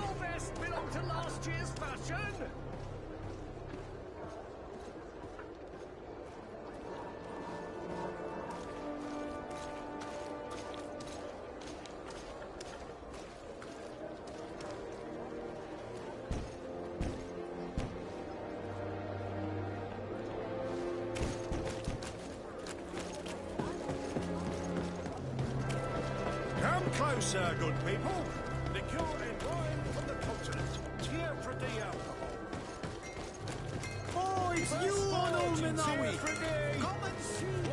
your vest belong to last year's fashion? Come closer, good people. Liqueur and wine from the continent. Tier for the alcohol. Oh, it's you, old Menawi! Come and see.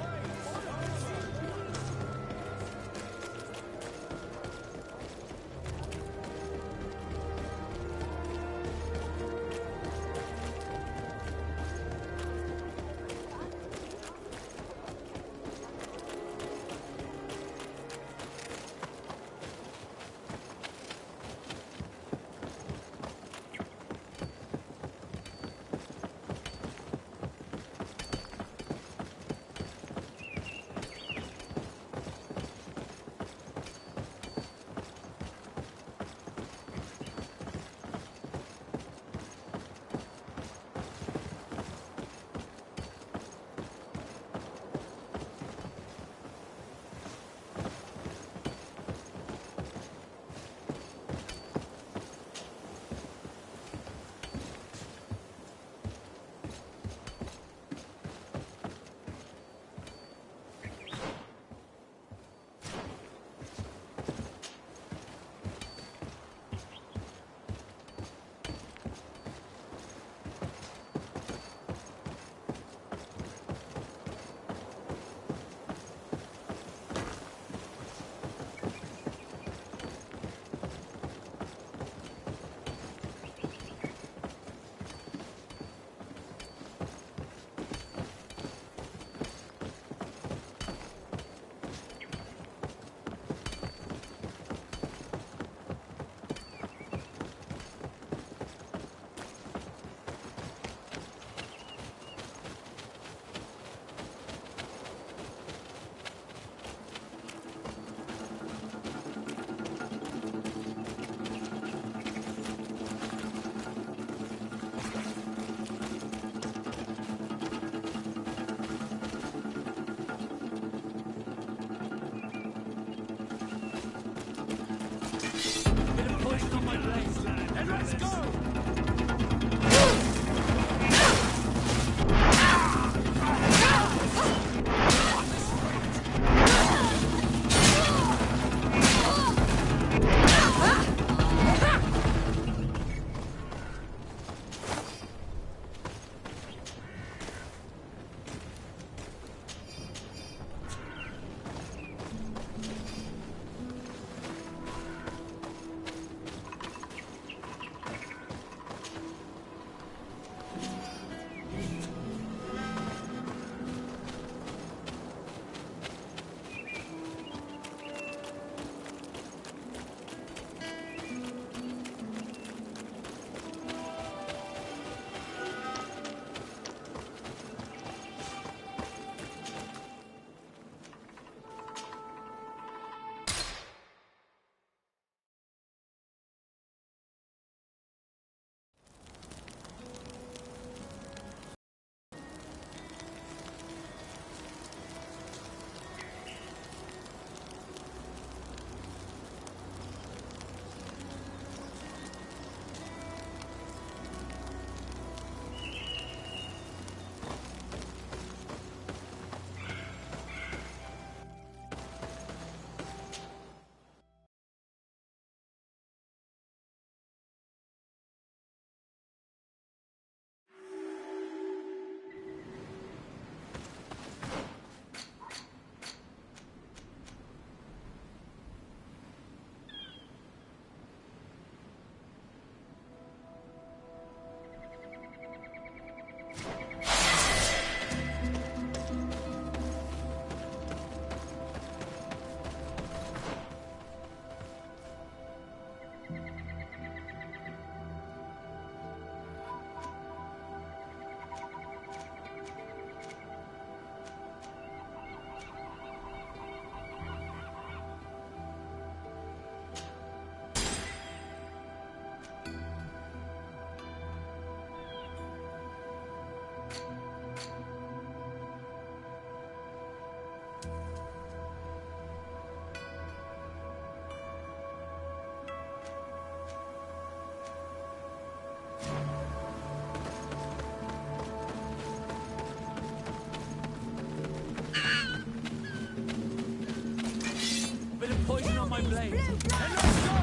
blade. And let's go!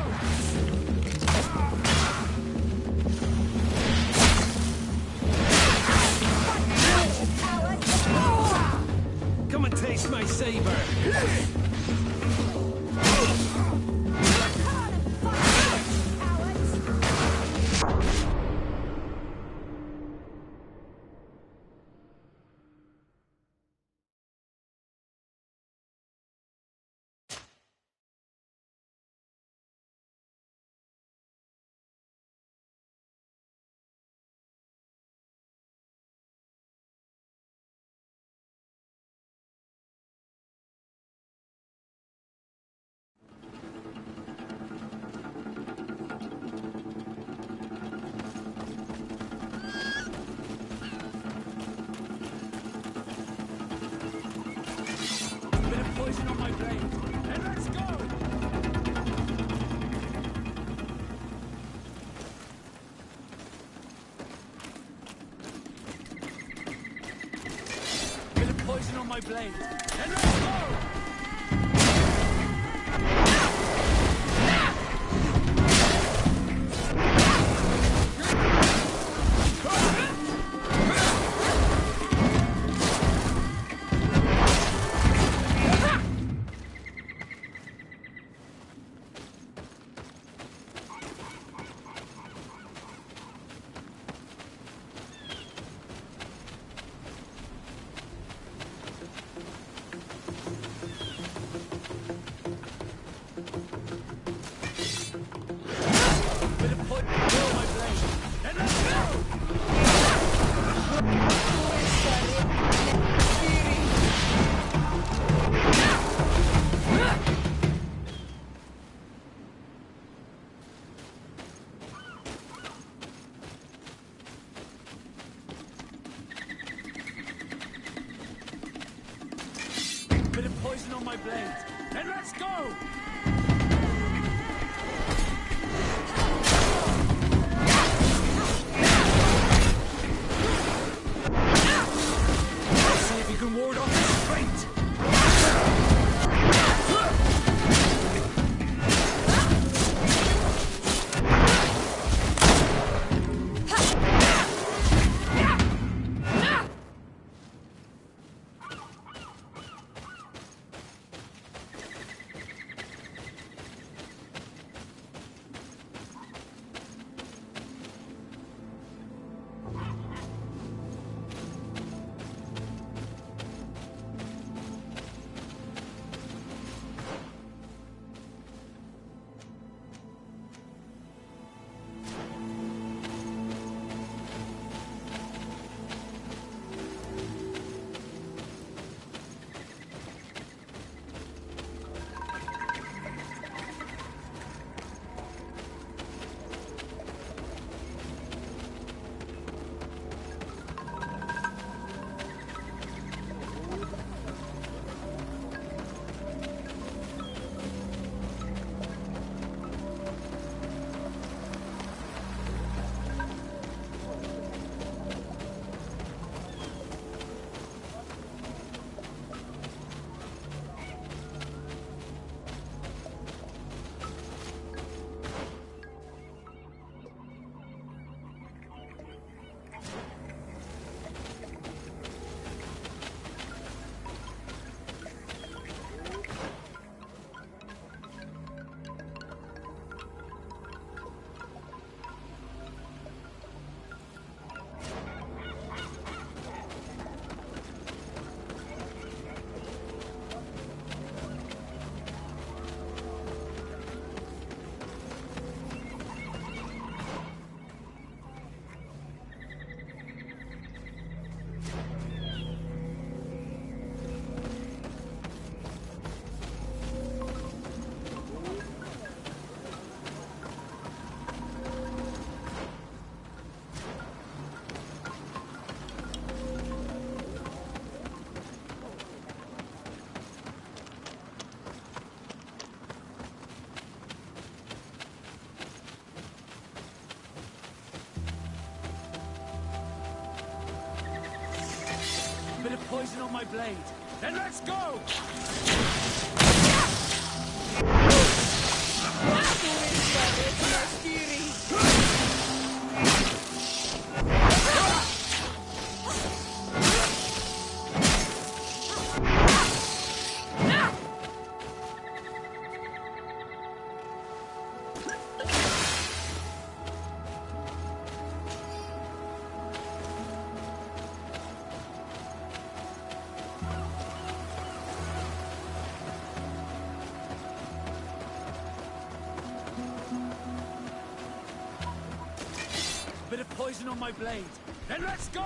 Come and taste my saber. Poison on my blade. And let's go! Bit of poison on my blade. And let's go! Bit of poison on my blade. And let's go! See if you can ward off this fate! Bit of poison on my blade. Then let's go! Bit of poison on my blade. Then let's go!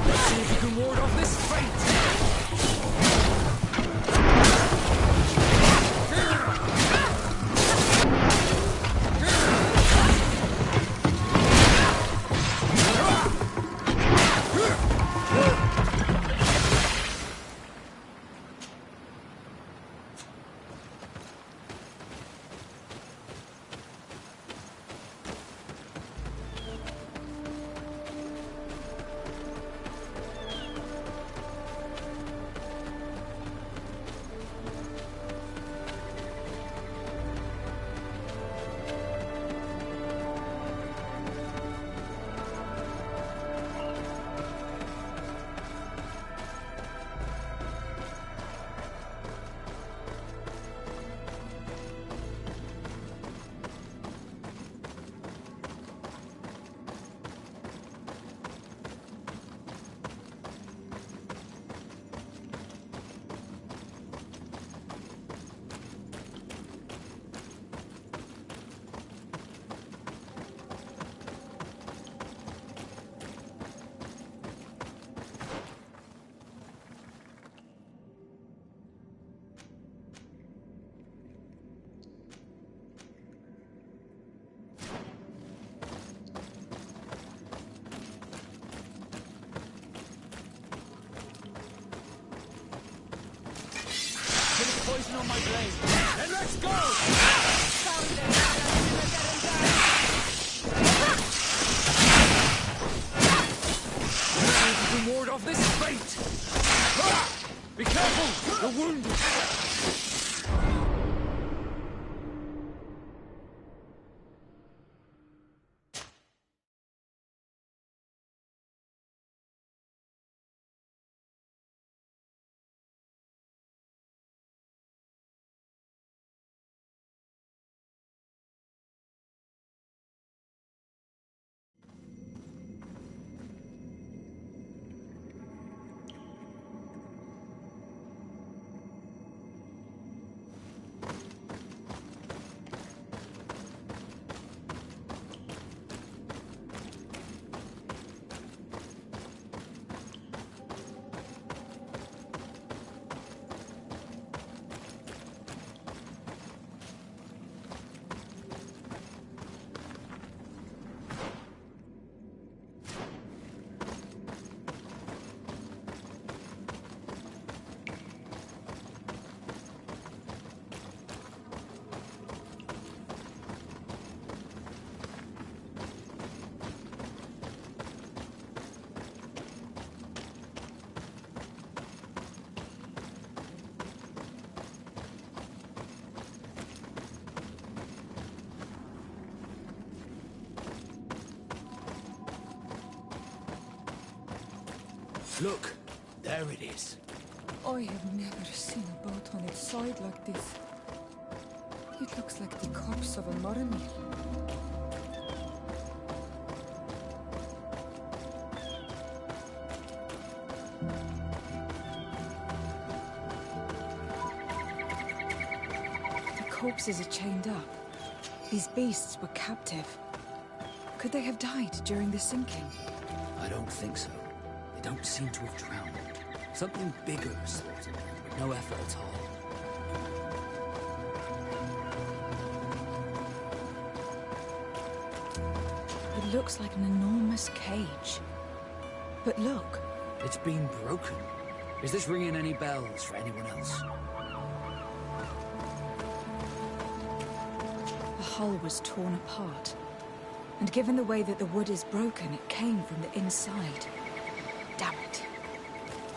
Let's see if you can ward off this fate! Poison on my blade. Then let's go! You can ward off this fate! Be careful! You're wounded! Look, there it is. I have never seen a boat on its side like this. It looks like the corpse of a mariner. The corpses are chained up. These beasts were captive. Could they have died during the sinking? I don't think so. They don't seem to have drowned. Something bigger slaughtered them, with no effort at all. It looks like an enormous cage. But look. It's been broken. Is this ringing any bells for anyone else? The hull was torn apart. And given the way that the wood is broken, it came from the inside. Damn it.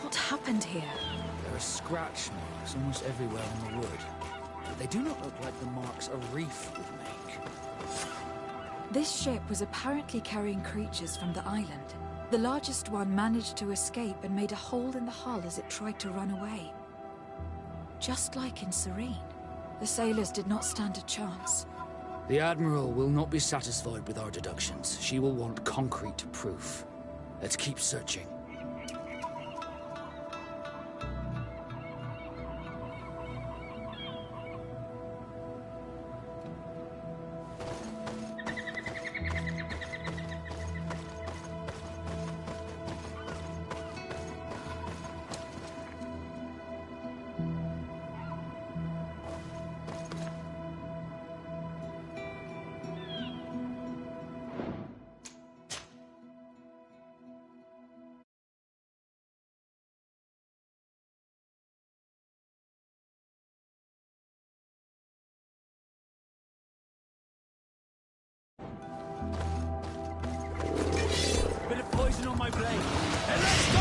What happened here? There are scratch marks almost everywhere on the wood. But they do not look like the marks a reef would make. This ship was apparently carrying creatures from the island. The largest one managed to escape and made a hole in the hull as it tried to run away. Just like in Serene, the sailors did not stand a chance. The Admiral will not be satisfied with our deductions. She will want concrete proof. Let's keep searching. Bit of poison on my blade. And let's go!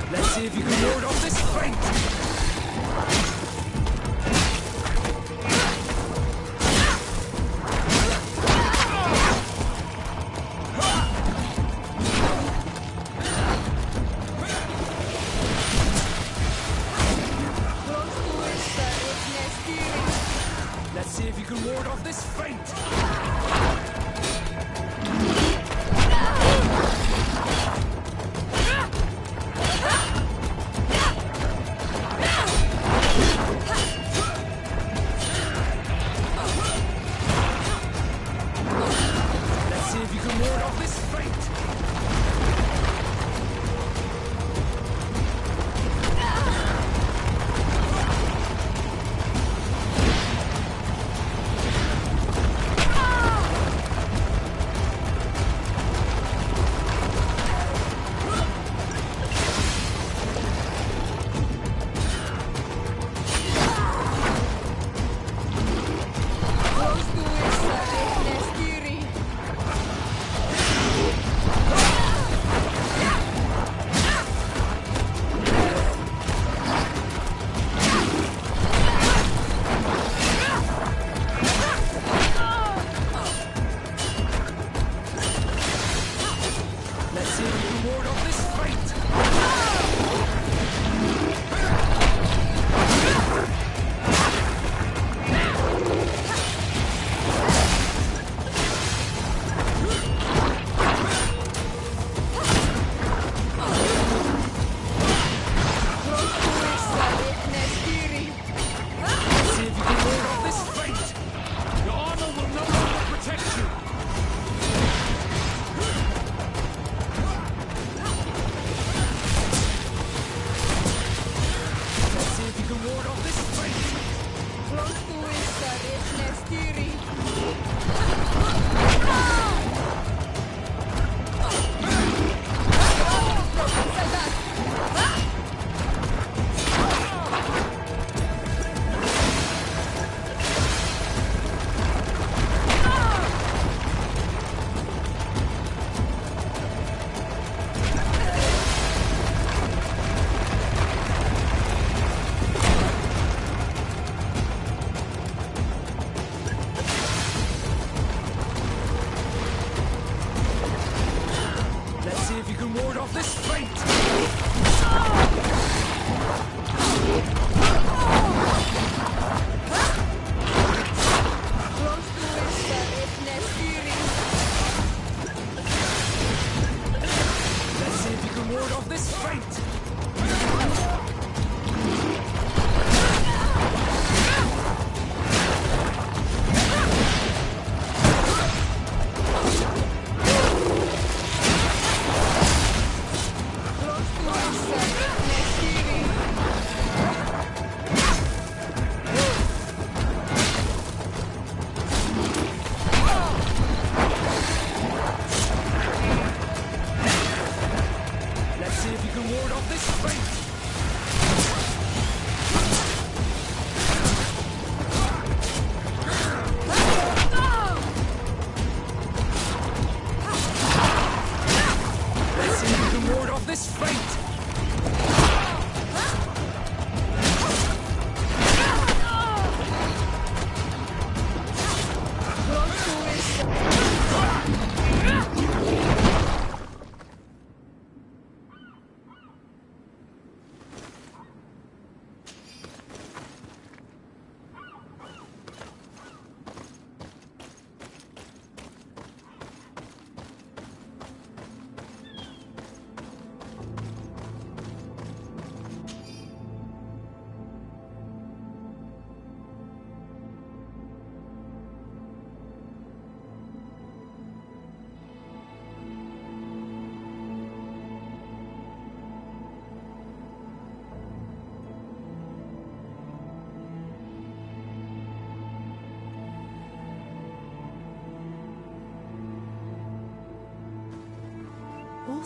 Let's see if you can ward off this feint! Let's see if you can ward off this feint! Let's see if you can ward off this feint!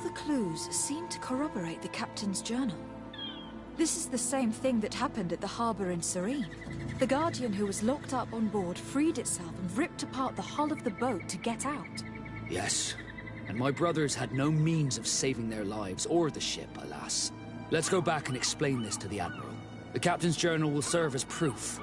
the clues seem to corroborate the captain's journal. This is the same thing that happened at the harbour in Serene. The Guardian who was locked up on board freed itself and ripped apart the hull of the boat to get out. Yes, and my brothers had no means of saving their lives or the ship, alas. Let's go back and explain this to the Admiral. The captain's journal will serve as proof.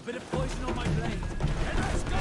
Bit of poison on my blade. And let's go!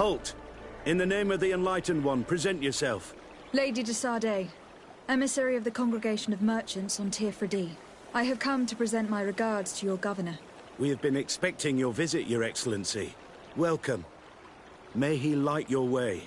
Halt! In the name of the Enlightened One, present yourself. Lady de Sardet, emissary of the Congregation of Merchants on Tirfredi. I have come to present my regards to your governor. We have been expecting your visit, Your Excellency. Welcome. May he light your way.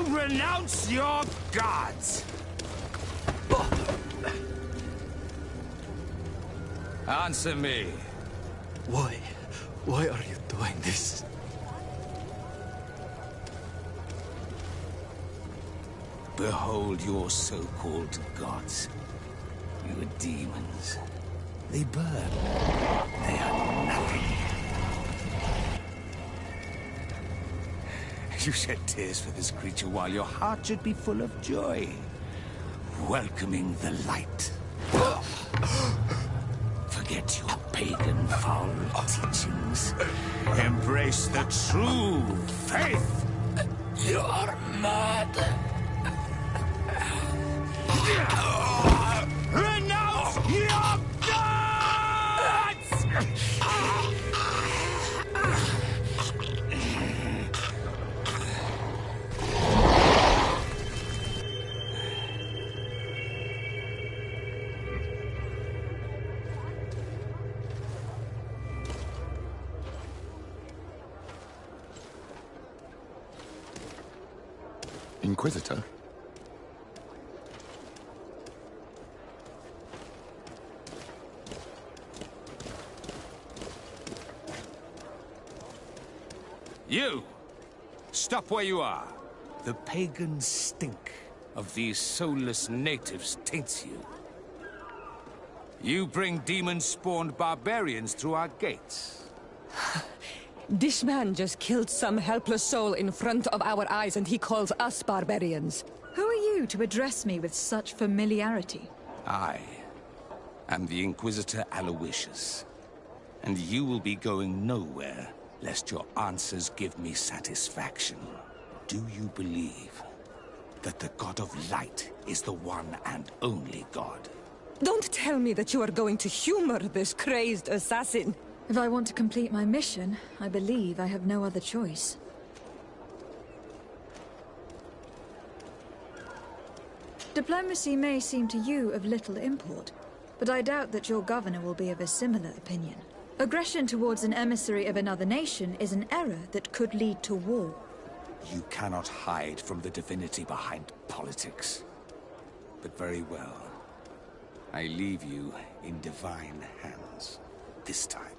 Renounce your gods! Answer me. Why? Why are you doing this? Behold your so-called gods. Your demons. They burn. They are nothing. You shed tears for this creature while your heart should be full of joy. Welcoming the light. Forget your pagan foul teachings. Embrace the true faith. You are mad. Renounce your gods! Inquisitor? You! Stop where you are. The pagan stink of these soulless natives taints you. You bring demon-spawned barbarians through our gates. This man just killed some helpless soul in front of our eyes, and he calls us barbarians. Who are you to address me with such familiarity? I am the Inquisitor Aloysius, and you will be going nowhere lest your answers give me satisfaction. Do you believe that the God of Light is the one and only God? Don't tell me that you are going to humor this crazed assassin. If I want to complete my mission, I believe I have no other choice. Diplomacy may seem to you of little import, but I doubt that your governor will be of a similar opinion. Aggression towards an emissary of another nation is an error that could lead to war. You cannot hide from the divinity behind politics. But very well. I leave you in divine hands. This time.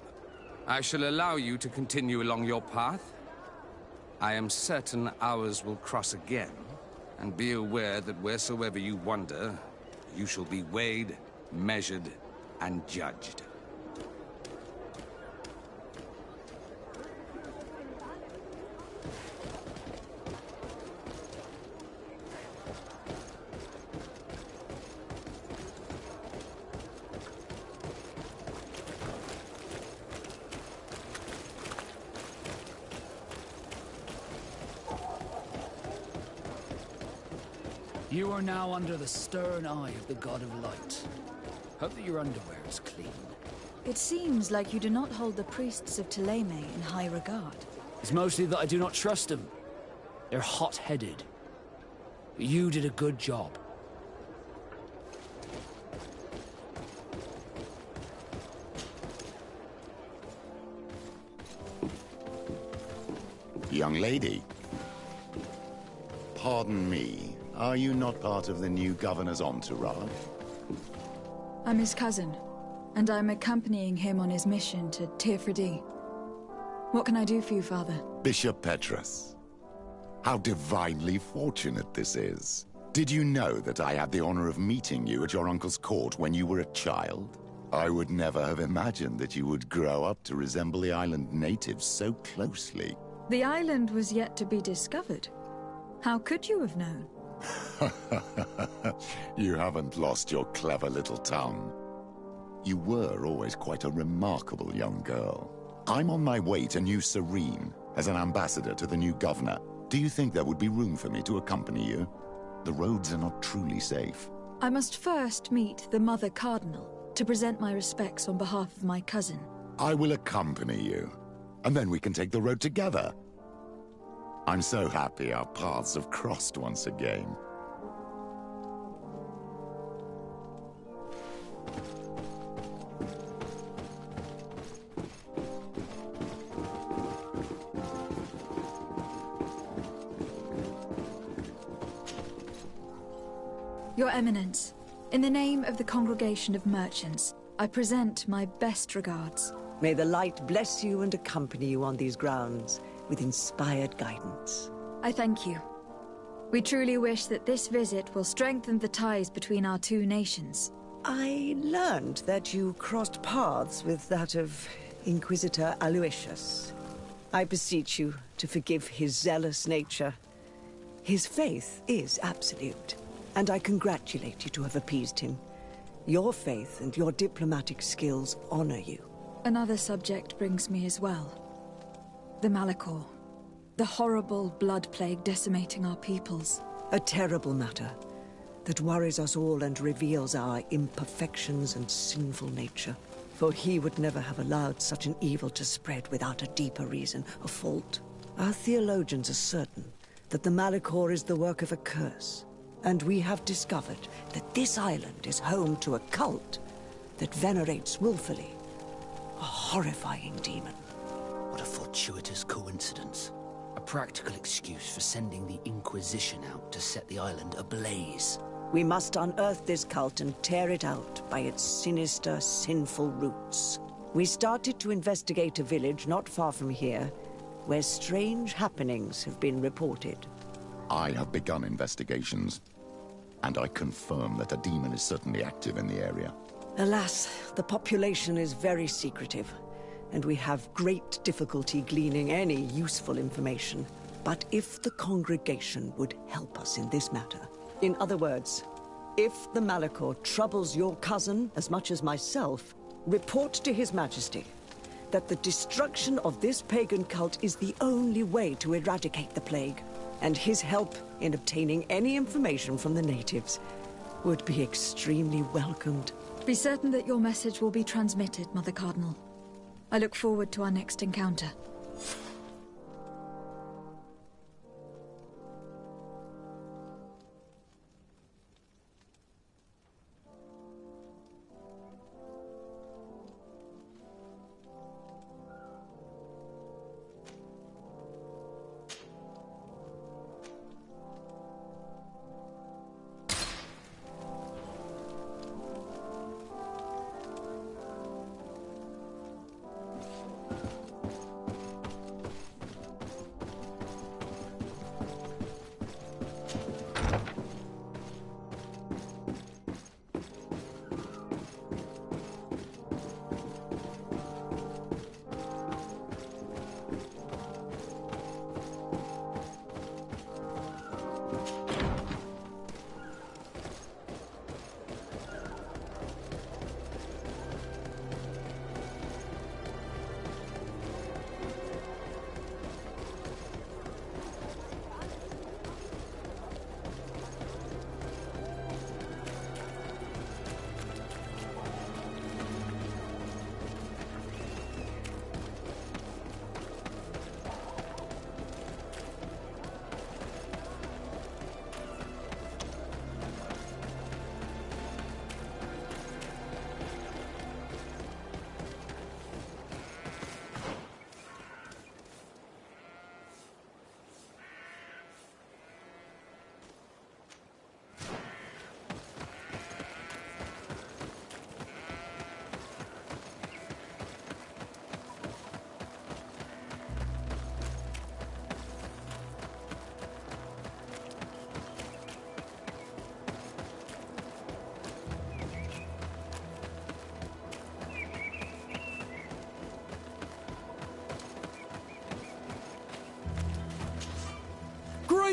I shall allow you to continue along your path. I am certain ours will cross again. And be aware that wheresoever you wander, you shall be weighed, measured, and judged. You are now under the stern eye of the God of Light. Hope that your underwear is clean. It seems like you do not hold the priests of Thélème in high regard. It's mostly that I do not trust them. They're hot-headed. You did a good job. Young lady. Pardon me, are you not part of the new governor's entourage? I'm his cousin, and I'm accompanying him on his mission to Tirfredi. What can I do for you, Father? Bishop Petrus. How divinely fortunate this is. Did you know that I had the honor of meeting you at your uncle's court when you were a child? I would never have imagined that you would grow up to resemble the island natives so closely. The island was yet to be discovered. How could you have known? You haven't lost your clever little tongue. You were always quite a remarkable young girl. I'm on my way to New Serene as an ambassador to the new governor. Do you think there would be room for me to accompany you? The roads are not truly safe. I must first meet the Mother Cardinal to present my respects on behalf of my cousin. I will accompany you, and then we can take the road together. I'm so happy our paths have crossed once again. Your Eminence, in the name of the Congregation of Merchants, I present my best regards. May the light bless you and accompany you on these grounds with inspired guidance. I thank you. We truly wish that this visit will strengthen the ties between our two nations. I learned that you crossed paths with that of Inquisitor Aloysius. I beseech you to forgive his zealous nature. His faith is absolute, and I congratulate you to have appeased him. Your faith and your diplomatic skills honor you. Another subject brings me as well. The Malachor. The horrible blood plague decimating our peoples. A terrible matter that worries us all and reveals our imperfections and sinful nature. For he would never have allowed such an evil to spread without a deeper reason, a fault. Our theologians are certain that the Malachor is the work of a curse. And we have discovered that this island is home to a cult that venerates willfully a horrifying demon. What a fortuitous coincidence. A practical excuse for sending the Inquisition out to set the island ablaze. We must unearth this cult and tear it out by its sinister, sinful roots. We started to investigate a village not far from here, where strange happenings have been reported. I have begun investigations, and I confirm that a demon is certainly active in the area. Alas, the population is very secretive, and we have great difficulty gleaning any useful information. But if the congregation would help us in this matter, in other words, if the Malachor troubles your cousin as much as myself, report to His Majesty that the destruction of this pagan cult is the only way to eradicate the plague, and his help in obtaining any information from the natives would be extremely welcomed. Be certain that your message will be transmitted, Mother Cardinal. I look forward to our next encounter.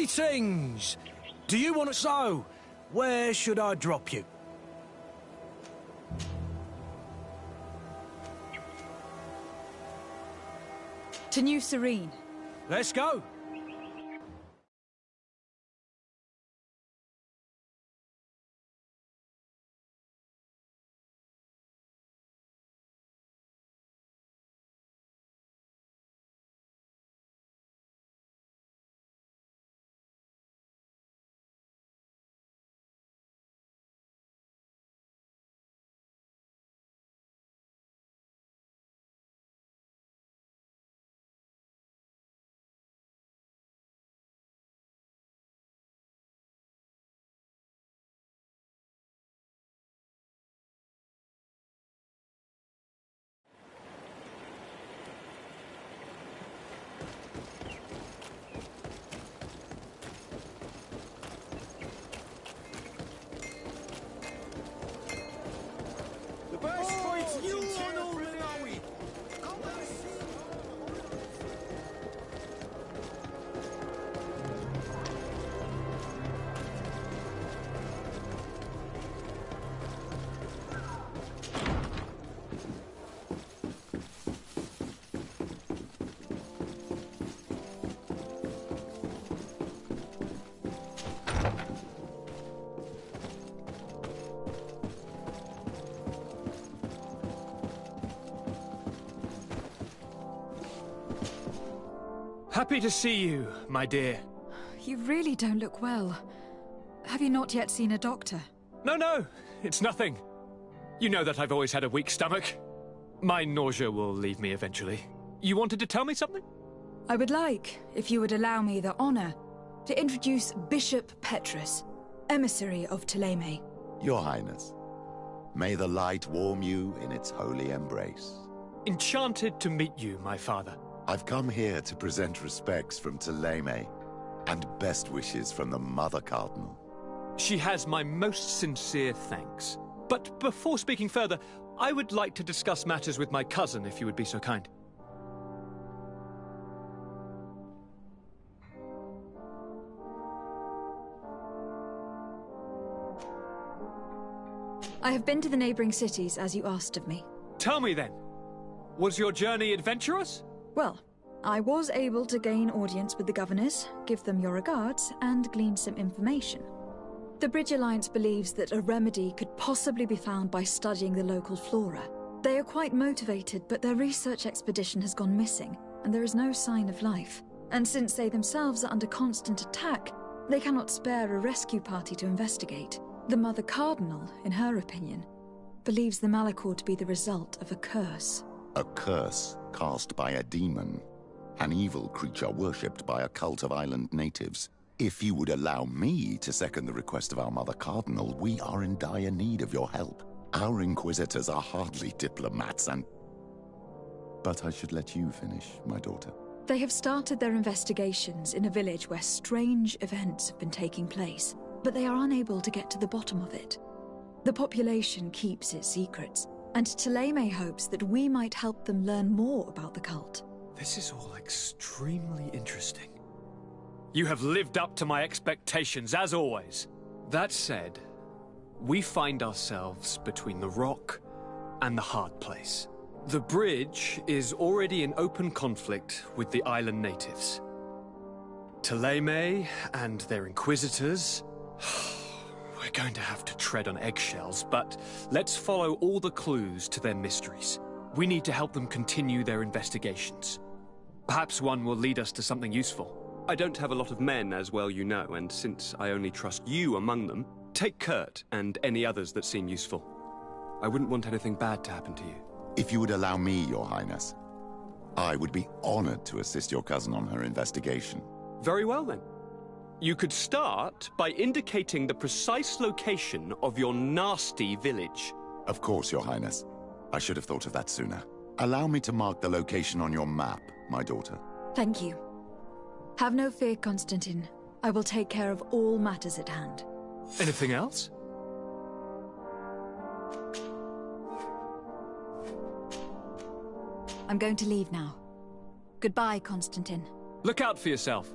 Greetings! Do you want to... So, where should I drop you? To New Serene. Let's go! Happy to see you, my dear. You really don't look well. Have you not yet seen a doctor? No, it's nothing. You know that I've always had a weak stomach. My nausea will leave me eventually. You wanted to tell me something? I would like, if you would allow me the honor, to introduce Bishop Petrus, emissary of Ptolemy. Your Highness, may the light warm you in its holy embrace. Enchanted to meet you, my father. I've come here to present respects from Ptolemy, and best wishes from the Mother Cardinal. She has my most sincere thanks. But before speaking further, I would like to discuss matters with my cousin, if you would be so kind. I have been to the neighboring cities, as you asked of me. Tell me then, was your journey adventurous? Well, I was able to gain audience with the governors, give them your regards, and glean some information. The Bridge Alliance believes that a remedy could possibly be found by studying the local flora. They are quite motivated, but their research expedition has gone missing, and there is no sign of life. And since they themselves are under constant attack, they cannot spare a rescue party to investigate. The Mother Cardinal, in her opinion, believes the Malachor to be the result of a curse. A curse cast by a demon. An evil creature worshipped by a cult of island natives. If you would allow me to second the request of our Mother Cardinal, we are in dire need of your help. Our Inquisitors are hardly diplomats and... But I should let you finish, my daughter. They have started their investigations in a village where strange events have been taking place, but they are unable to get to the bottom of it. The population keeps its secrets, and Ptolemy hopes that we might help them learn more about the cult. This is all extremely interesting. You have lived up to my expectations, as always. That said, we find ourselves between the rock and the hard place. The bridge is already in open conflict with the island natives. Ptolemy and their inquisitors... We're going to have to tread on eggshells, but let's follow all the clues to their mysteries. We need to help them continue their investigations. Perhaps one will lead us to something useful. I don't have a lot of men, as well you know, and since I only trust you among them, take Kurt and any others that seem useful. I wouldn't want anything bad to happen to you. If you would allow me, Your Highness, I would be honored to assist your cousin on her investigation. Very well, then. You could start by indicating the precise location of your nasty village. Of course, Your Highness. I should have thought of that sooner. Allow me to mark the location on your map, my daughter. Thank you. Have no fear, Constantine. I will take care of all matters at hand. Anything else? I'm going to leave now. Goodbye, Constantine. Look out for yourself.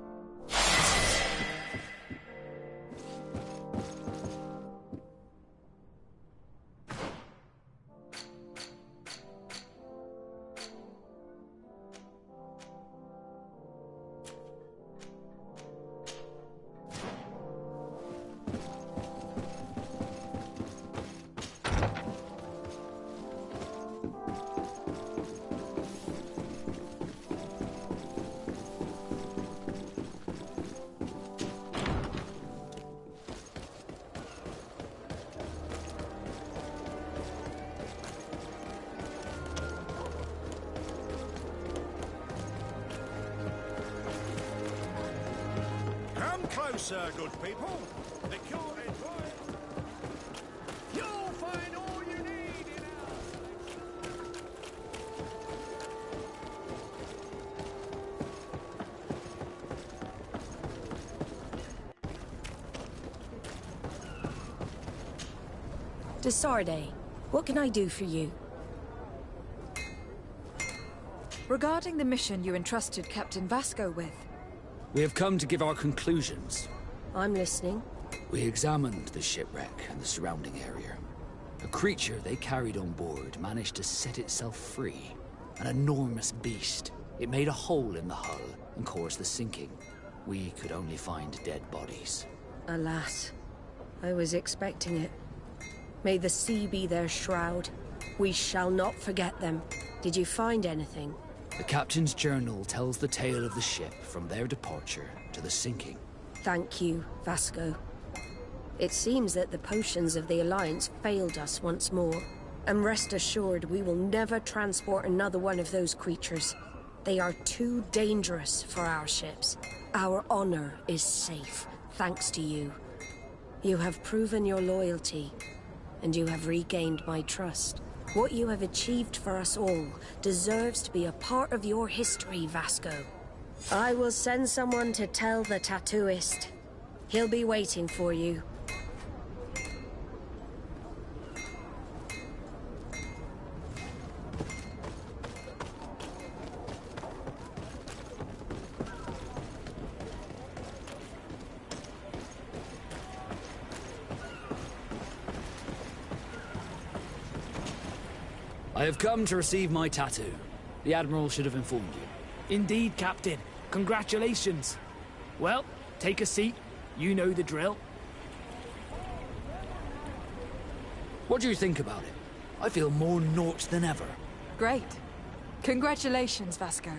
Answer, good people. Liquor and wine. You'll find all you need in our... Desarde, what can I do for you? Regarding the mission you entrusted Captain Vasco with, We have come to give our conclusions. I'm listening. We examined the shipwreck and the surrounding area. A creature they carried on board managed to set itself free. An enormous beast. It made a hole in the hull and caused the sinking. We could only find dead bodies. Alas, I was expecting it. May the sea be their shroud. We shall not forget them. Did you find anything? The captain's journal tells the tale of the ship from their departure to the sinking. Thank you, Vasco. It seems that the potions of the Alliance failed us once more. And rest assured, we will never transport another one of those creatures. They are too dangerous for our ships. Our honor is safe, thanks to you. You have proven your loyalty, and you have regained my trust. What you have achieved for us all deserves to be a part of your history, Vasco. I will send someone to tell the tattooist. He'll be waiting for you. I have come to receive my tattoo. The Admiral should have informed you. Indeed, Captain. Congratulations. Well, take a seat. You know the drill. What do you think about it? I feel more Nort than ever. great. Congratulations, Vasco.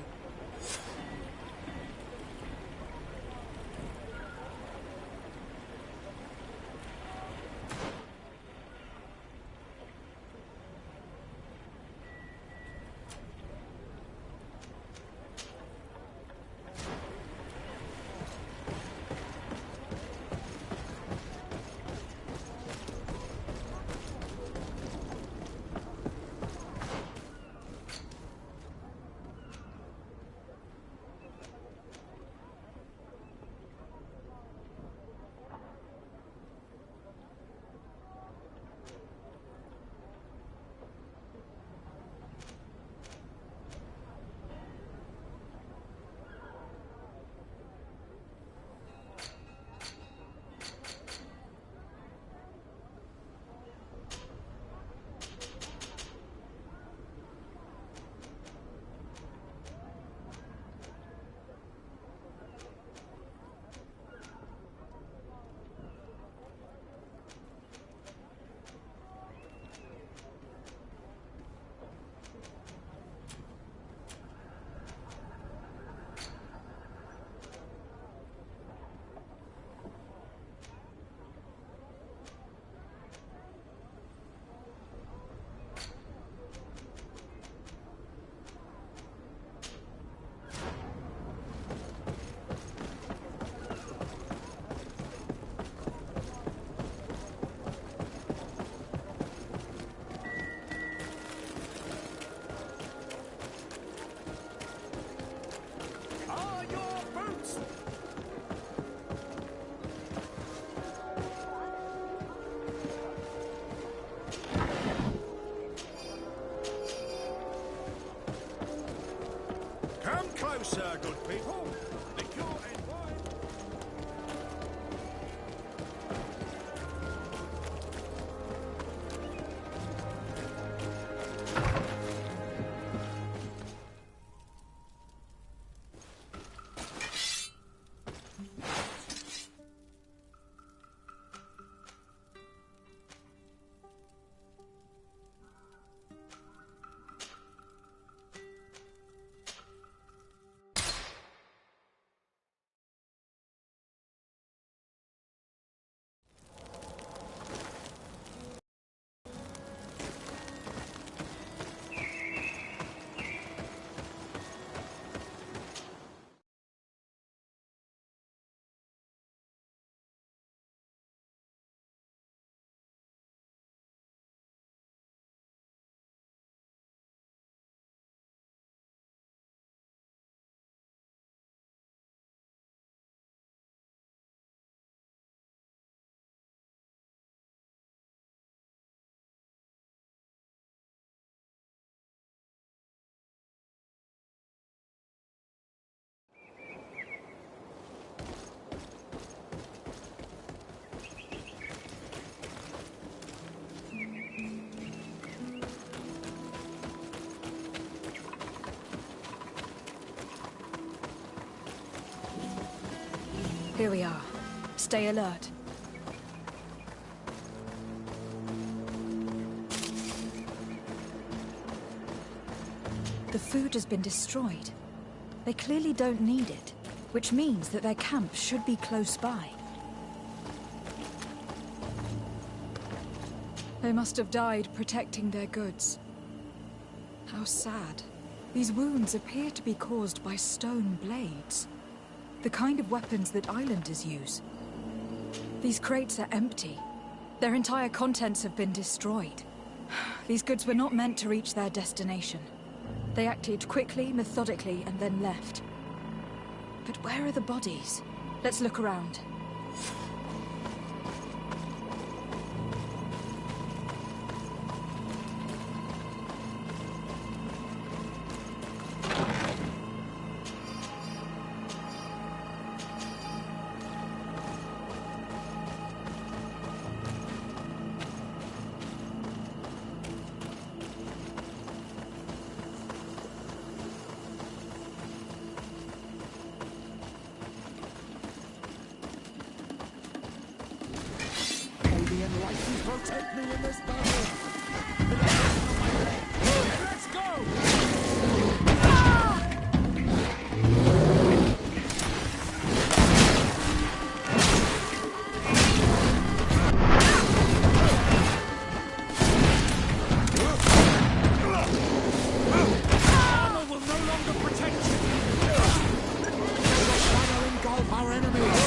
Here we are. Stay alert. The food has been destroyed. They clearly don't need it, which means that their camp should be close by. They must have died protecting their goods. How sad. These wounds appear to be caused by stone blades. The kind of weapons that islanders use. These crates are empty. Their entire contents have been destroyed. These goods were not meant to reach their destination. They acted quickly, methodically, and then left. But where are the bodies? Let's look around. Protect me in this battle! Let's go! Armor will no longer protect you! The shadow engulf our enemies!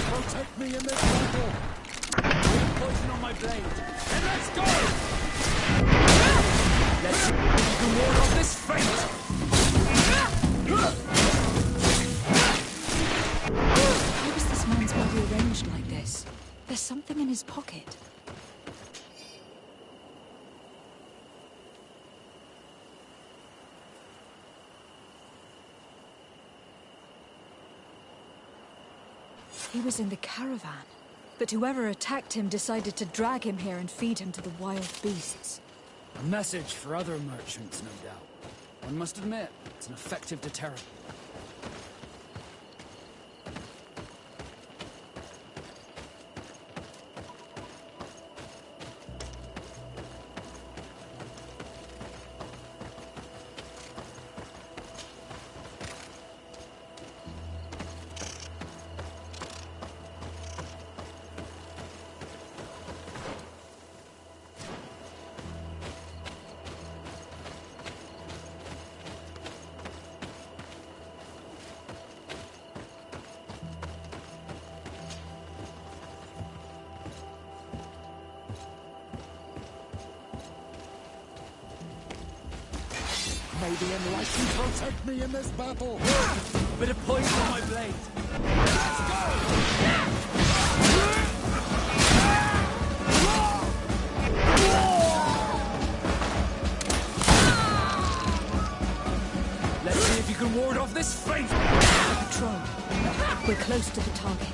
Protect me in this battle! Poison on my blade! And let's go! Let's see if we can ward off this fate! Why was this man's body arranged like this? There's something in his pocket. He was in the caravan, but whoever attacked him decided to drag him here and feed him to the wild beasts. A message for other merchants, no doubt. One must admit, it's an effective deterrent. May the enlightened protect me in this battle! Bit of poison on my blade. Let's go! Let's see if you can ward off this fate! Patrol. We're close to the target.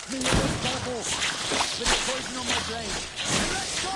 protect me in this battle. Bit of poison on my blade. And let's go!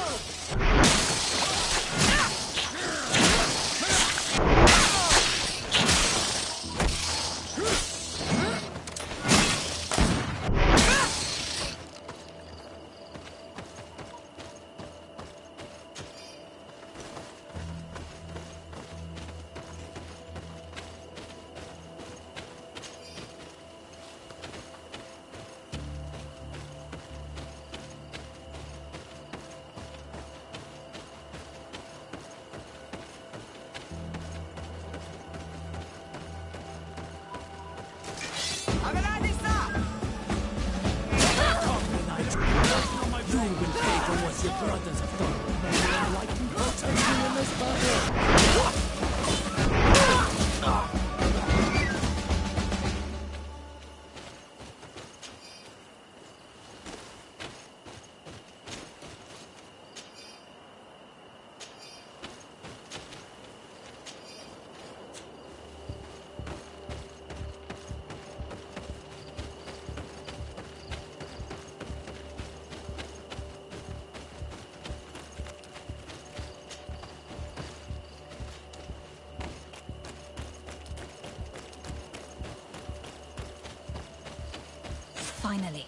Finally.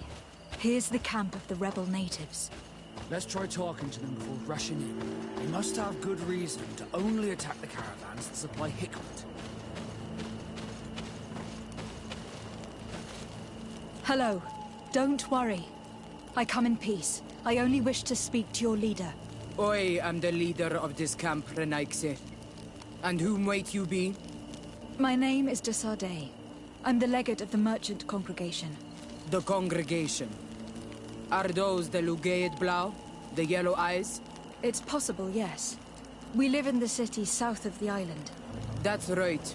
Here's the camp of the rebel natives. Let's try talking to them before rushing in. They must have good reason to only attack the caravans that supply Hikmet. Hello. Don't worry. I come in peace. I only wish to speak to your leader. I am the leader of this camp, Renaikse. And whom might you be? My name is de Sardet. I'm the legate of the merchant congregation. The congregation. Are those the Lugaid Blau? The yellow eyes? It's possible, yes. We live in the city south of the island. That's right.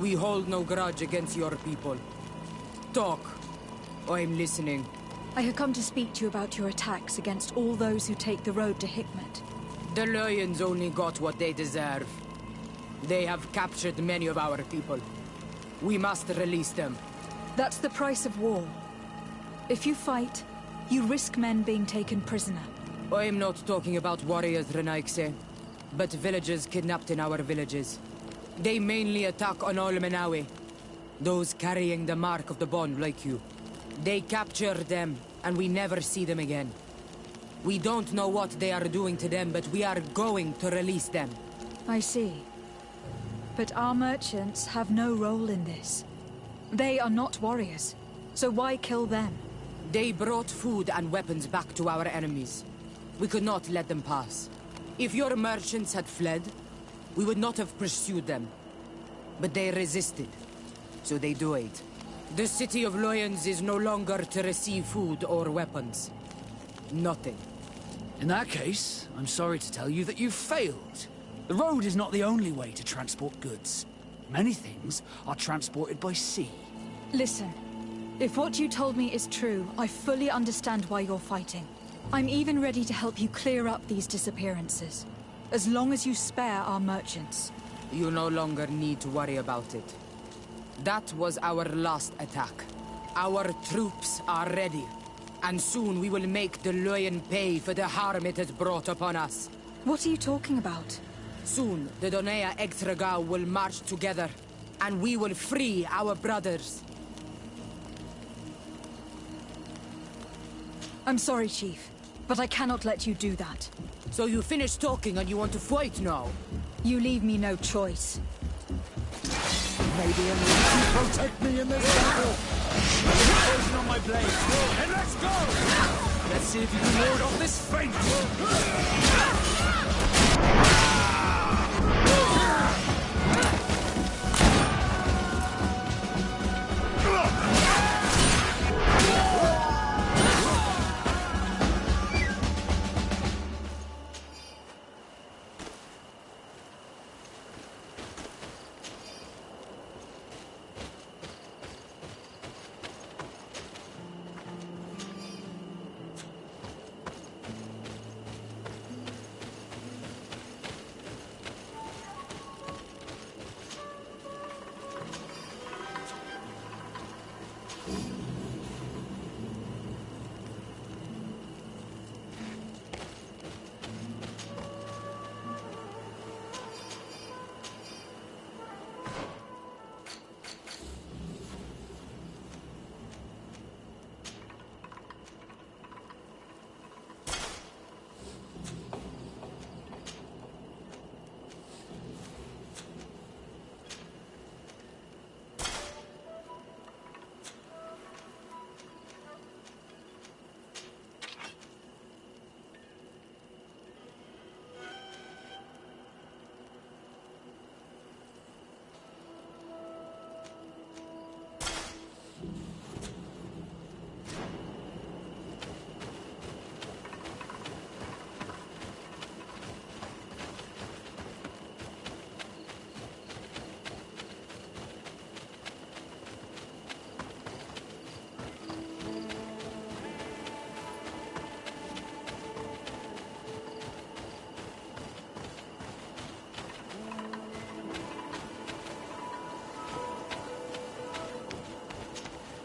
We hold no grudge against your people. Talk. I'm listening. I have come to speak to you about your attacks against all those who take the road to Hikmet. The Lions only got what they deserve. They have captured many of our people. We must release them. That's the price of war. If you fight, you risk men being taken prisoner. I'm not talking about warriors, Renaikse, but villagers kidnapped in our villages. They mainly attack on all Menawe, those carrying the mark of the bond like you. They capture them, and we never see them again. We don't know what they are doing to them, but we are going to release them. I see. But our merchants have no role in this. They are not warriors, so why kill them? They brought food and weapons back to our enemies. We could not let them pass. If your merchants had fled, we would not have pursued them. But they resisted, so they died. The city of Loyans is no longer to receive food or weapons. Nothing. In that case, I'm sorry to tell you that you've failed. The road is not the only way to transport goods. Many things are transported by sea. Listen, if what you told me is true, I fully understand why you're fighting. I'm even ready to help you clear up these disappearances, as long as you spare our merchants. You no longer need to worry about it. That was our last attack. Our troops are ready, and soon we will make the Loyan pay for the harm it has brought upon us. What are you talking about? Soon, the Donea Extragao will march together, and we will free our brothers. I'm sorry, Chief, but I cannot let you do that. So you finished talking and you want to fight now? You leave me no choice. Maybe only you can protect me in this battle. Put poison on my blade. And let's go! Let's see if you can ward off this feint!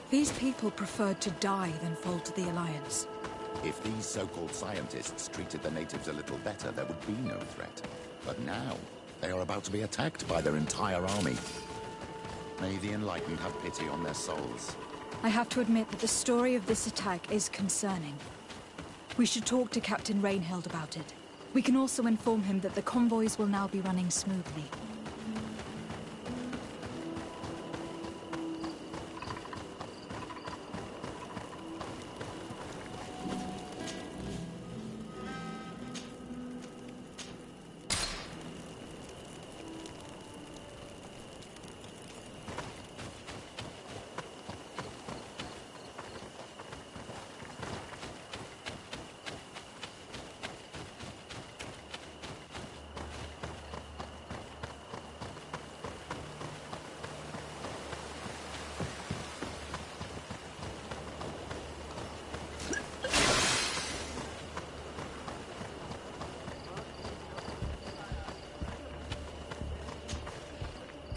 These people preferred to die than fall to the Alliance. If these so-called scientists treated the natives a little better, there would be no threat. But now, they are about to be attacked by their entire army. May the Enlightened have pity on their souls. I have to admit that the story of this attack is concerning. We should talk to Captain Rainhild about it. We can also inform him that the convoys will now be running smoothly.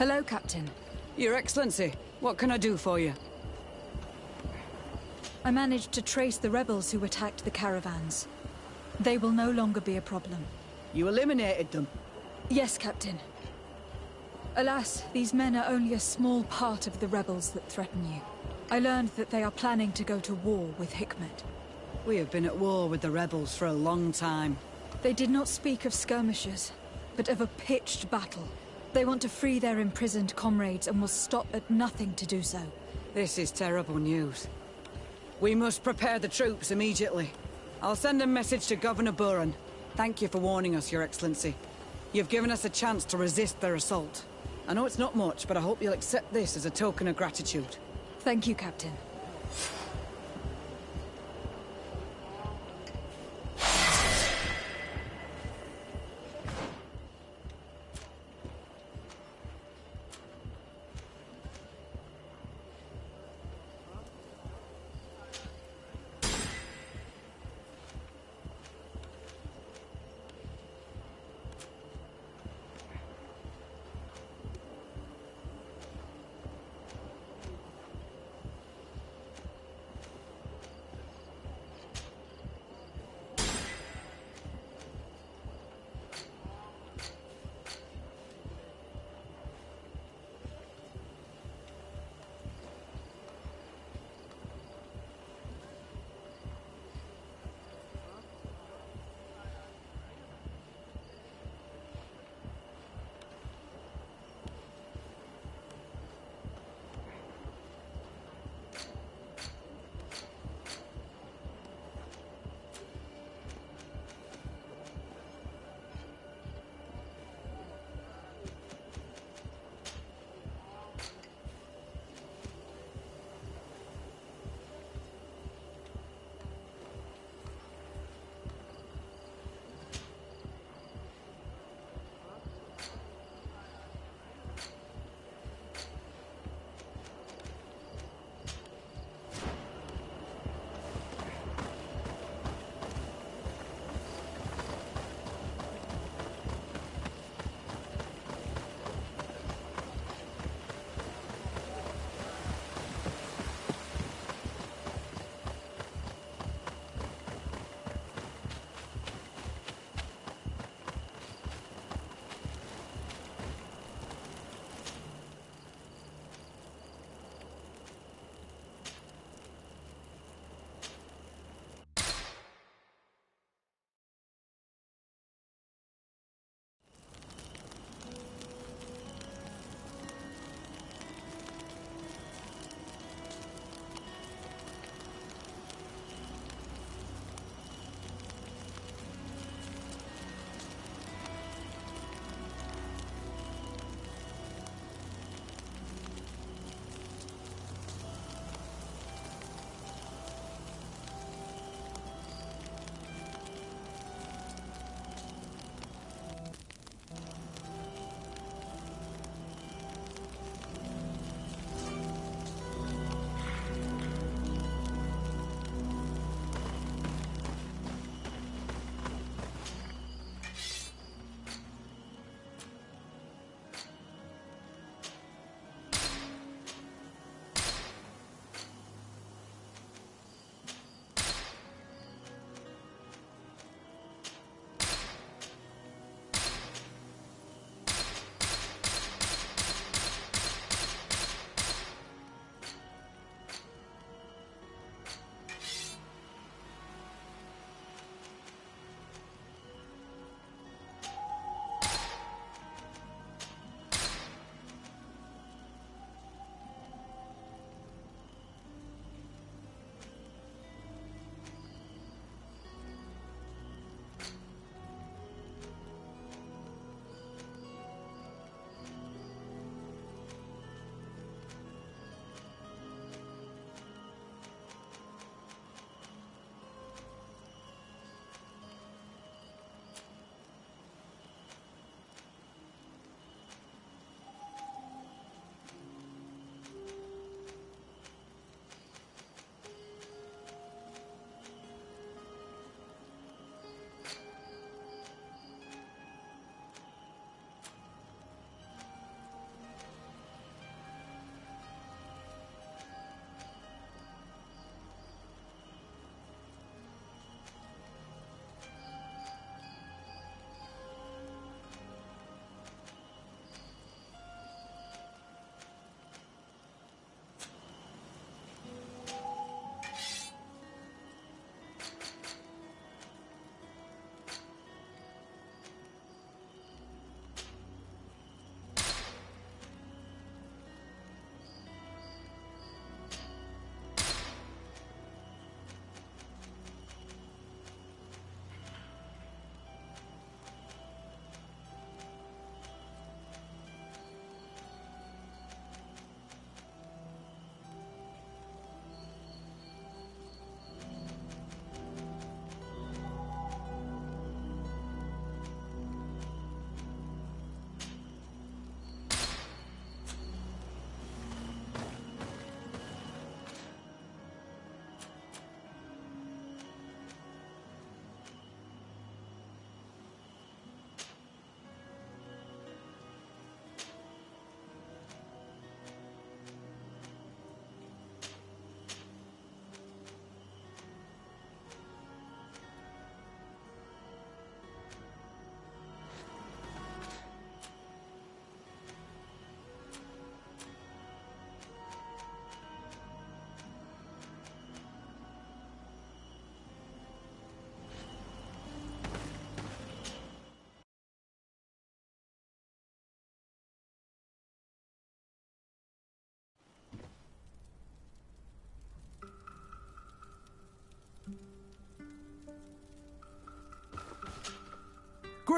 Hello, Captain. Your Excellency, what can I do for you? I managed to trace the rebels who attacked the caravans. They will no longer be a problem. You eliminated them? Yes, Captain. Alas, these men are only a small part of the rebels that threaten you. I learned that they are planning to go to war with Hikmet. We have been at war with the rebels for a long time. They did not speak of skirmishes, but of a pitched battle. They want to free their imprisoned comrades and will stop at nothing to do so. This is terrible news. We must prepare the troops immediately. I'll send a message to Governor Buran. Thank you for warning us, Your Excellency. You've given us a chance to resist their assault. I know it's not much, but I hope you'll accept this as a token of gratitude. Thank you, Captain.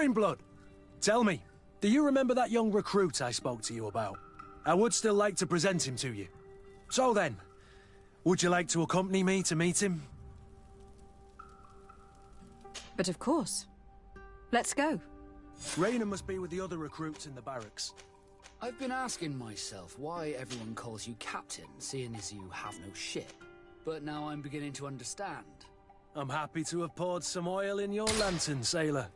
Greenblood! Tell me, do you remember that young recruit I spoke to you about? I would still like to present him to you. So then, would you like to accompany me to meet him? But of course. Let's go. Raina must be with the other recruits in the barracks. I've been asking myself why everyone calls you Captain, seeing as you have no ship. But now I'm beginning to understand. I'm happy to have poured some oil in your lantern, sailor.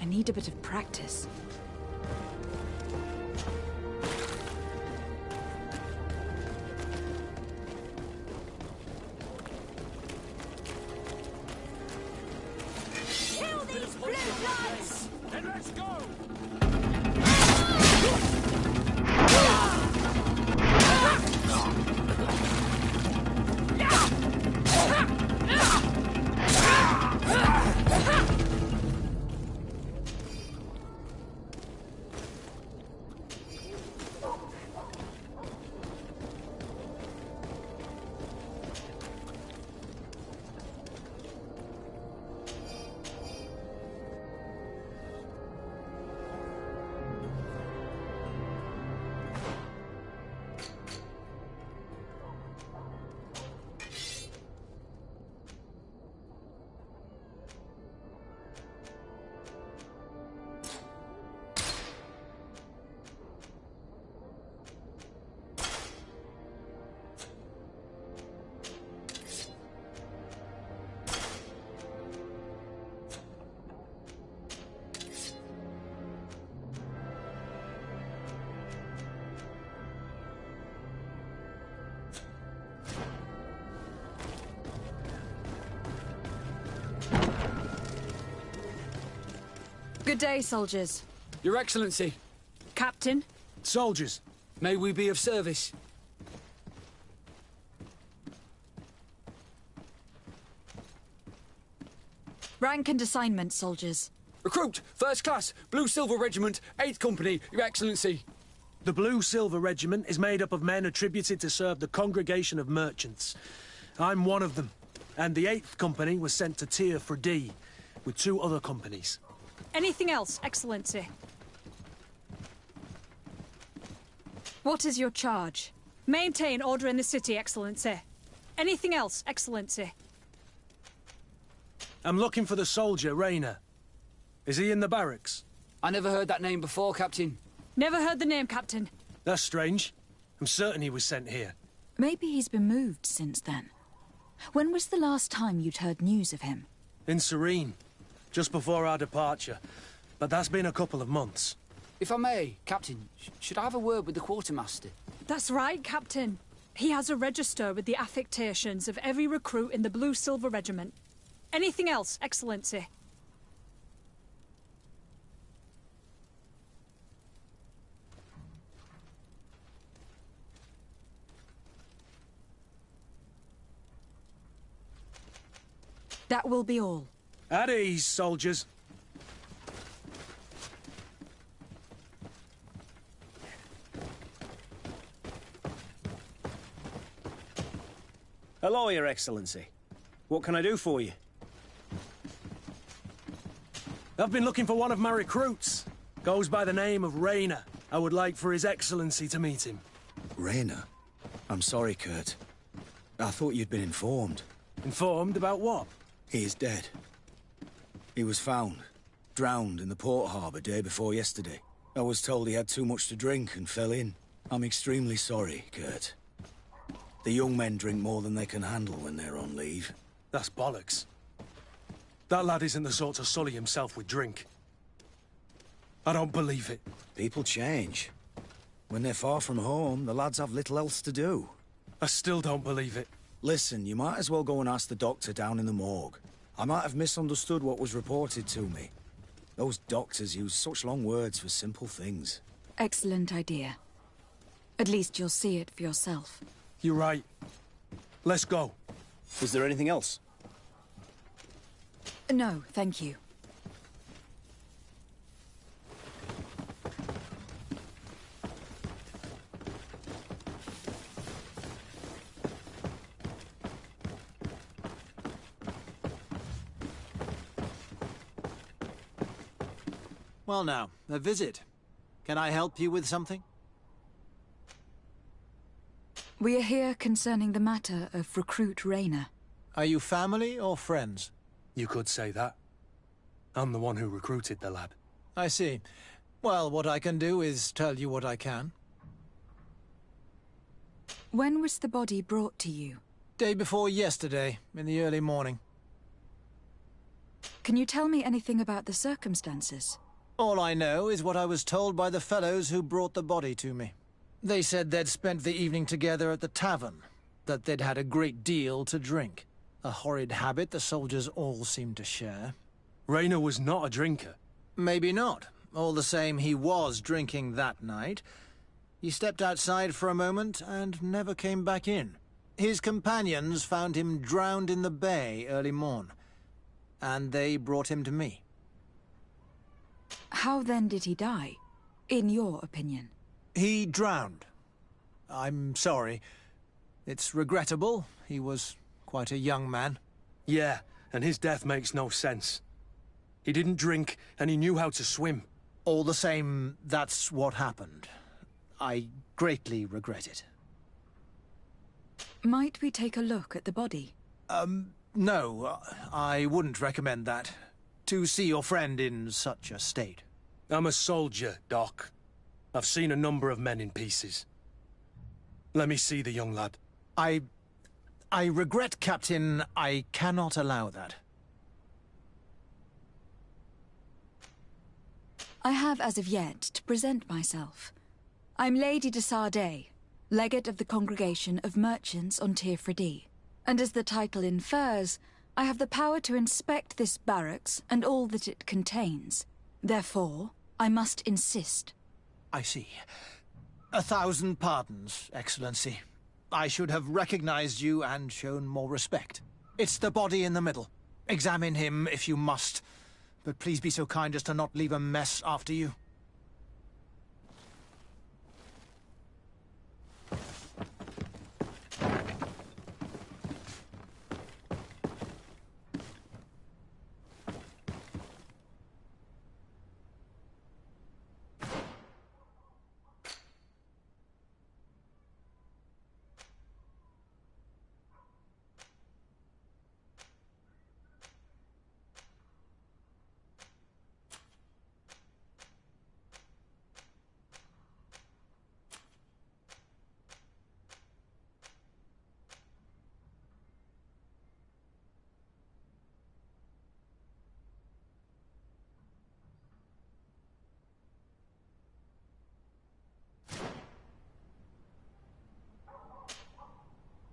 I need a bit of practice. Kill these blue bloods! And let's go! Good day, soldiers. Your Excellency, Captain. Soldiers, may we be of service? Rank and assignment, soldiers. Recruit, First Class, Blue Silver Regiment, 8th Company, Your Excellency. the Blue Silver Regiment is made up of men attributed to serve the Congregation of Merchants. I'm one of them, and the 8th Company was sent to Tier for D, with 2 other companies. Anything else, Excellency? What is your charge? Maintain order in the city, Excellency. Anything else, Excellency? I'm looking for the soldier, Raina. Is he in the barracks? I never heard that name before, Captain. Never heard the name, Captain. That's strange. I'm certain he was sent here. Maybe he's been moved since then. When was the last time you'd heard news of him? In Serene, just before our departure. But that's been a couple of months. If I may, Captain, should I have a word with the quartermaster? That's right, Captain. He has a register with the affectations of every recruit in the Blue Silver Regiment. Anything else, Excellency? That will be all. At ease, soldiers. Hello, Your Excellency. What can I do for you? I've been looking for one of my recruits. Goes by the name of Raina. I would like for His Excellency to meet him. Raina? I'm sorry, Kurt. I thought you'd been informed. Informed about what? He is dead. He was found, drowned in the port harbour day before yesterday. I was told he had too much to drink and fell in. I'm extremely sorry, Kurt. The young men drink more than they can handle when they're on leave. That's bollocks. That lad isn't the sort to sully himself with drink. I don't believe it. People change. When they're far from home, the lads have little else to do. I still don't believe it. Listen, you might as well go and ask the doctor down in the morgue. I might have misunderstood what was reported to me. Those doctors use such long words for simple things. Excellent idea. At least you'll see it for yourself. You're right. Let's go. Was there anything else? No, thank you. Well now, a visit. Can I help you with something? We are here concerning the matter of Recruit Rayner. Are you family or friends? You could say that. I'm the one who recruited the lad. I see. Well, what I can do is tell you what I can. When was the body brought to you? Day before yesterday, in the early morning. Can you tell me anything about the circumstances? All I know is what I was told by the fellows who brought the body to me. They said they'd spent the evening together at the tavern, that they'd had a great deal to drink. A horrid habit the soldiers all seemed to share. Rayner was not a drinker. Maybe not. All the same, he was drinking that night. He stepped outside for a moment and never came back in. His companions found him drowned in the bay early morn, and they brought him to me. How then did he die, in your opinion? He drowned. I'm sorry. It's regrettable. He was quite a young man. Yeah, and his death makes no sense. He didn't drink, and he knew how to swim. All the same, that's what happened. I greatly regret it. Might we take a look at the body? No, I wouldn't recommend that. To see your friend in such a state. I'm a soldier, Doc. I've seen a number of men in pieces. Let me see the young lad. I regret, Captain. I cannot allow that. I have as of yet to present myself. I'm Lady de Sardet, Legate of the Congregation of Merchants on Tir-Freddy. And as the title infers, I have the power to inspect this barracks and all that it contains. Therefore, I must insist. I see. 1,000 pardons, Excellency. I should have recognized you and shown more respect. It's the body in the middle. Examine him if you must, but please be so kind as to not leave a mess after you.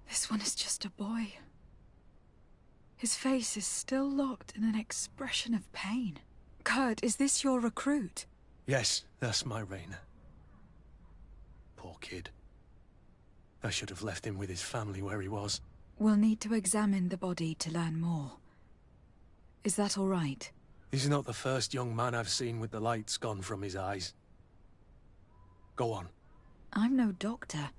This one is just a boy. His face is still locked in an expression of pain. Kurt, is this your recruit? Yes, that's my Rayner. Poor kid. I should have left him with his family where he was. We'll need to examine the body to learn more. Is that all right? He's not the first young man I've seen with the lights gone from his eyes. Go on. I'm no doctor,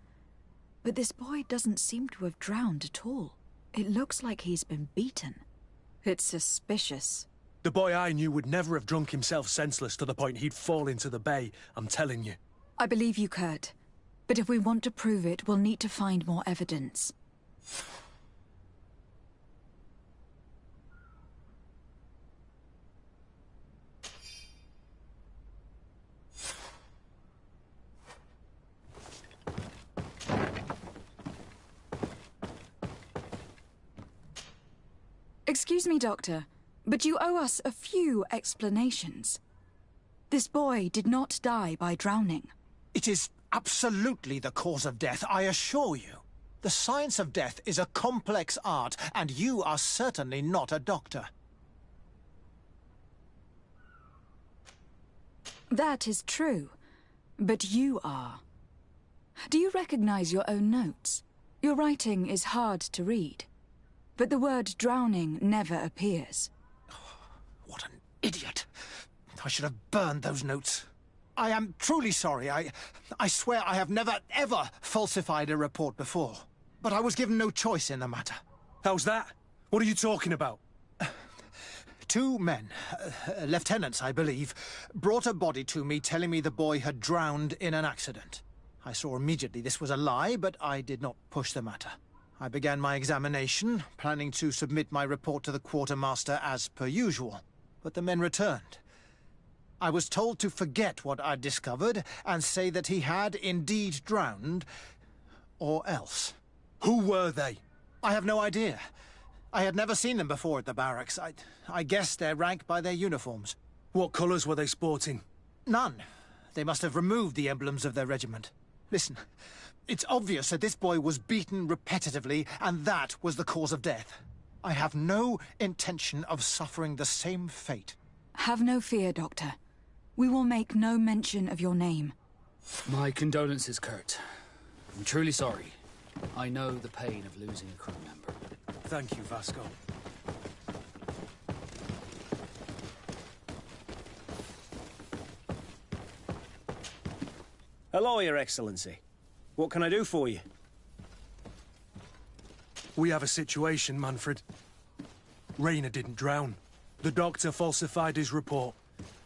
but this boy doesn't seem to have drowned at all. It looks like he's been beaten. It's suspicious. The boy I knew would never have drunk himself senseless to the point he'd fall into the bay, I'm telling you. I believe you, Kurt. But if we want to prove it, we'll need to find more evidence. Excuse me, Doctor, but you owe us a few explanations. This boy did not die by drowning. It is absolutely the cause of death, I assure you. The science of death is a complex art, and you are certainly not a doctor. That is true, but you are. Do you recognize your own notes? Your writing is hard to read, but the word drowning never appears. What an idiot! I should have burned those notes. I am truly sorry. I swear I have never, ever falsified a report before. But I was given no choice in the matter. How's that? What are you talking about? Two men, lieutenants, I believe, brought a body to me telling me the boy had drowned in an accident. I saw immediately this was a lie, but I did not push the matter. I began my examination, planning to submit my report to the quartermaster as per usual. But the men returned. I was told to forget what I'd discovered and say that he had indeed drowned, or else. Who were they? I have no idea. I had never seen them before at the barracks. I guessed their rank by their uniforms. What colours were they sporting? None. They must have removed the emblems of their regiment. Listen, it's obvious that this boy was beaten repetitively, and that was the cause of death. I have no intention of suffering the same fate. Have no fear, Doctor. We will make no mention of your name. My condolences, Kurt. I'm truly sorry. I know the pain of losing a crew member. Thank you, Vasco. Hello, Your Excellency. What can I do for you? We have a situation, Manfred. Rayner didn't drown. The doctor falsified his report.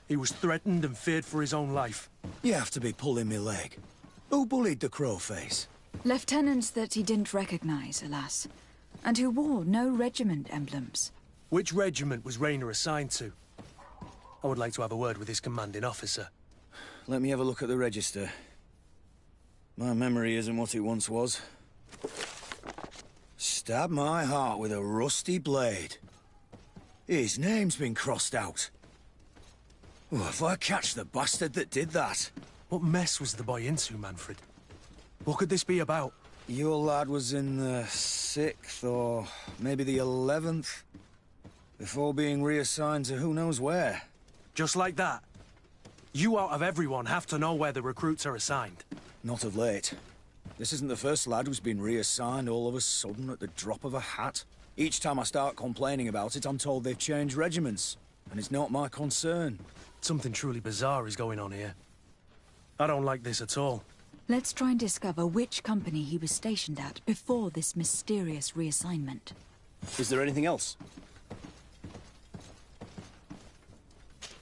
He was threatened and feared for his own life. You have to be pulling me leg. Who bullied the crowface? Lieutenants that he didn't recognize, alas, and who wore no regiment emblems. Which regiment was Rayner assigned to? I would like to have a word with his commanding officer. Let me have a look at the register. My memory isn't what it once was. Stab my heart with a rusty blade. His name's been crossed out. Oh, if I catch the bastard that did that. What mess was the boy into, Manfred? What could this be about? Your lad was in the 6th, or maybe the 11th, before being reassigned to who knows where. Just like that? You out of everyone have to know where the recruits are assigned. Not of late. This isn't the first lad who's been reassigned all of a sudden at the drop of a hat. Each time I start complaining about it, I'm told they've changed regiments, and it's not my concern. Something truly bizarre is going on here. I don't like this at all. Let's try and discover which company he was stationed at before this mysterious reassignment. Is there anything else?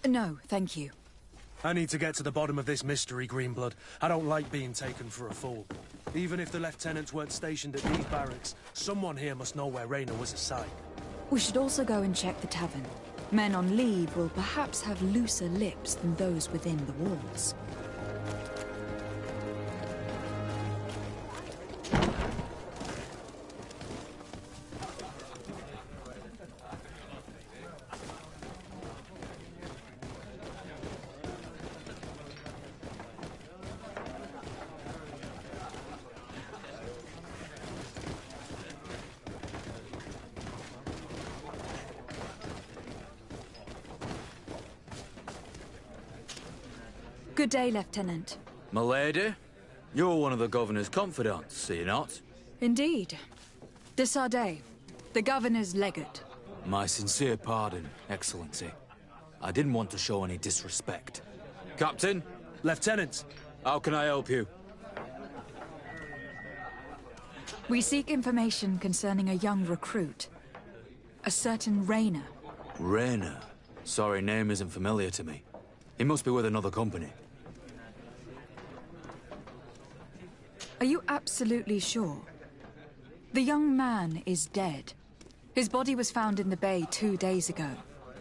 No, thank you. I need to get to the bottom of this mystery, Greenblood. I don't like being taken for a fool. Even if the lieutenants weren't stationed at these barracks, someone here must know where Rayner was assigned. We should also go and check the tavern. Men on leave will perhaps have looser lips than those within the walls. Good day, Lieutenant. Milady, you're one of the Governor's confidants, are you not? Indeed. De Sardet, the Governor's legate. My sincere pardon, Excellency. I didn't want to show any disrespect. Captain? Lieutenant! How can I help you? We seek information concerning a young recruit. A certain Rayner. Rayner? Sorry, name isn't familiar to me. He must be with another company. Are you absolutely sure? The young man is dead. His body was found in the bay 2 days ago.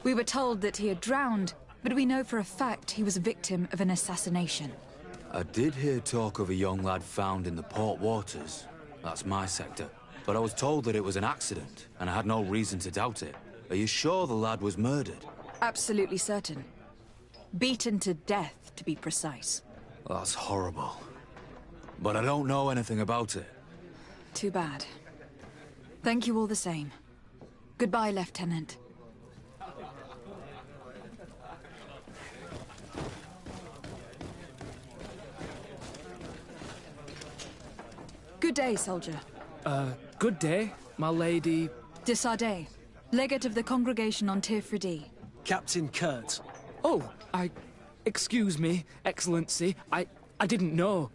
We were told that he had drowned, but we know for a fact he was a victim of an assassination. I did hear talk of a young lad found in the port waters. That's my sector. But I was told that it was an accident, and I had no reason to doubt it. Are you sure the lad was murdered? Absolutely certain. Beaten to death, to be precise. That's horrible. But I don't know anything about it. Too bad. Thank you all the same. Goodbye, Lieutenant. Good day, soldier. Good day, my lady... De Sardet, legate of the Congregation on Tir Fridi. Captain Kurt. Oh, excuse me, Excellency. I didn't know.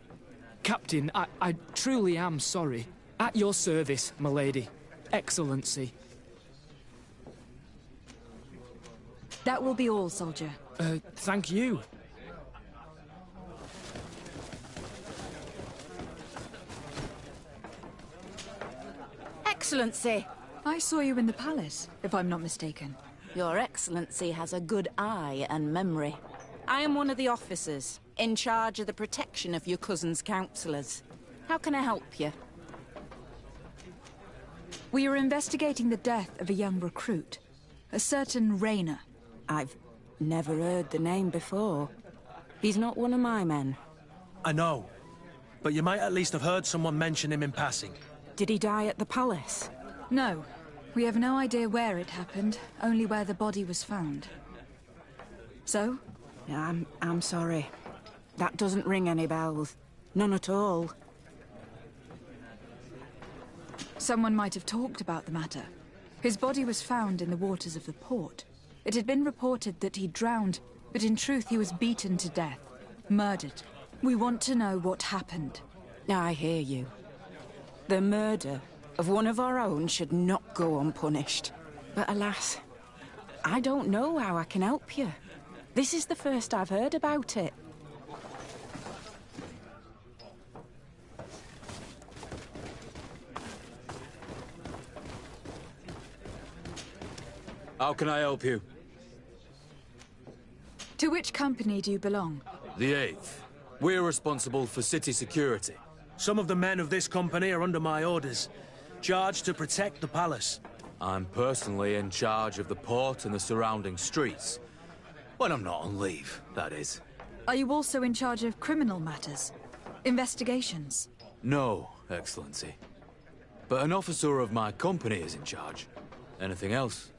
Captain, I truly am sorry. At your service, my lady. Excellency. That will be all, soldier. Thank you. Excellency! I saw you in the palace, if I'm not mistaken. Your Excellency has a good eye and memory. I am one of the officers, in charge of the protection of your cousin's councillors. How can I help you? We are investigating the death of a young recruit, a certain Rayner. I've never heard the name before. He's not one of my men. I know, but you might at least have heard someone mention him in passing. Did he die at the palace? No. We have no idea where it happened, only where the body was found. So? I'm sorry. That doesn't ring any bells. None at all. Someone might have talked about the matter. His body was found in the waters of the port. It had been reported that he drowned, but in truth he was beaten to death. Murdered. We want to know what happened. I hear you. The murder of one of our own should not go unpunished. But alas, I don't know how I can help you. This is the first I've heard about it. How can I help you? To which company do you belong? The 8th. We're responsible for city security. Some of the men of this company are under my orders, charged to protect the palace. I'm personally in charge of the port and the surrounding streets. When I'm not on leave, that is. Are you also in charge of criminal matters? Investigations? No, Excellency. But an officer of my company is in charge. Anything else?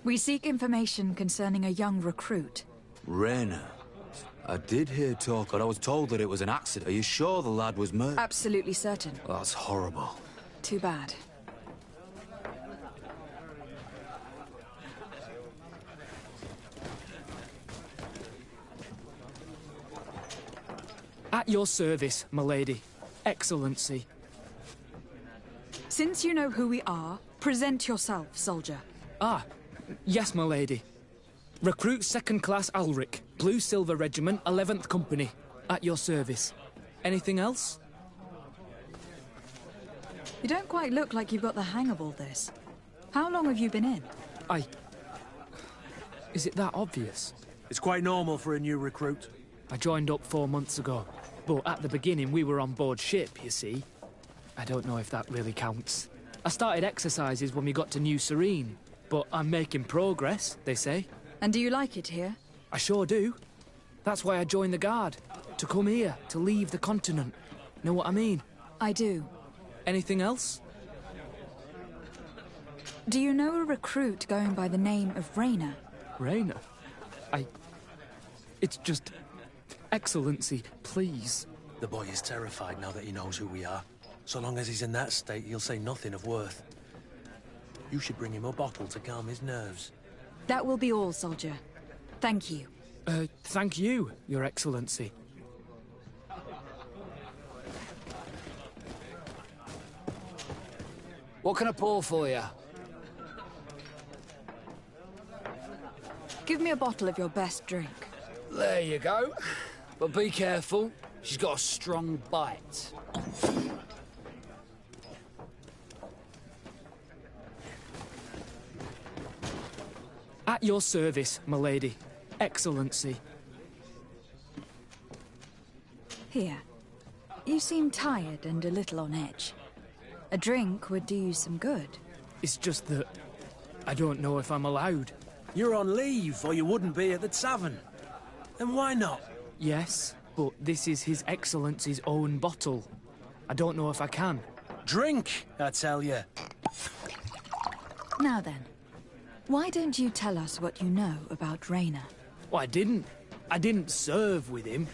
We seek information concerning a young recruit. Rayner. I did hear talk, but I was told that it was an accident. Are you sure the lad was murdered? Absolutely certain. That's horrible. Too bad. At your service, my lady. Excellency. Since you know who we are, present yourself, soldier. Ah, yes, my lady. Recruit 2nd Class Alric, Blue Silver Regiment, 11th Company. At your service. Anything else? You don't quite look like you've got the hang of all this. How long have you been in? Is it that obvious? It's quite normal for a new recruit. I joined up 4 months ago. But at the beginning, we were on board ship, you see. I don't know if that really counts. I started exercises when we got to New Serene. But I'm making progress, they say. And do you like it here? I sure do. That's why I joined the Guard. To come here, to leave the continent. Know what I mean? I do. Anything else? Do you know a recruit going by the name of Rayner? Rayner? It's just... Excellency, please. The boy is terrified now that he knows who we are. So long as he's in that state, he'll say nothing of worth. You should bring him a bottle to calm his nerves. That will be all, soldier. Thank you. Thank you, Your Excellency. What can I pour for you? Give me a bottle of your best drink. There you go. But be careful. She's got a strong bite. At your service, my lady. Excellency. Here. You seem tired and a little on edge. A drink would do you some good. It's just that I don't know if I'm allowed. You're on leave, or you wouldn't be at the tavern. Then why not? Yes, but this is His Excellency's own bottle. I don't know if I can. Drink, I tell you. Now then, why don't you tell us what you know about Rayner? Well, I didn't serve with him.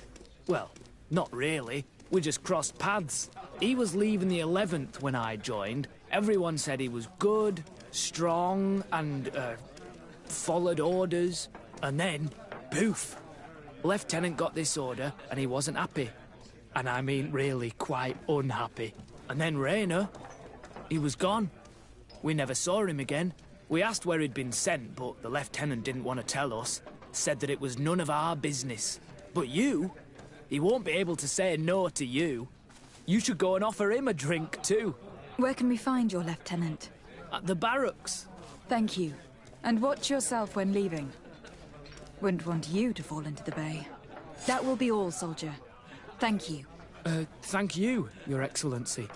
Well, not really. We just crossed paths. He was leaving the 11th when I joined. Everyone said he was good, strong, and, followed orders. And then, poof! Lieutenant got this order, and he wasn't happy. And I mean really quite unhappy. And then Rayner, he was gone. We never saw him again. We asked where he'd been sent, but the lieutenant didn't want to tell us. Said that it was none of our business. But you? He won't be able to say no to you. You should go and offer him a drink too. Where can we find your lieutenant? At the barracks. Thank you. And watch yourself when leaving. Wouldn't want you to fall into the bay. That will be all, soldier. Thank you. Thank you, Your Excellency.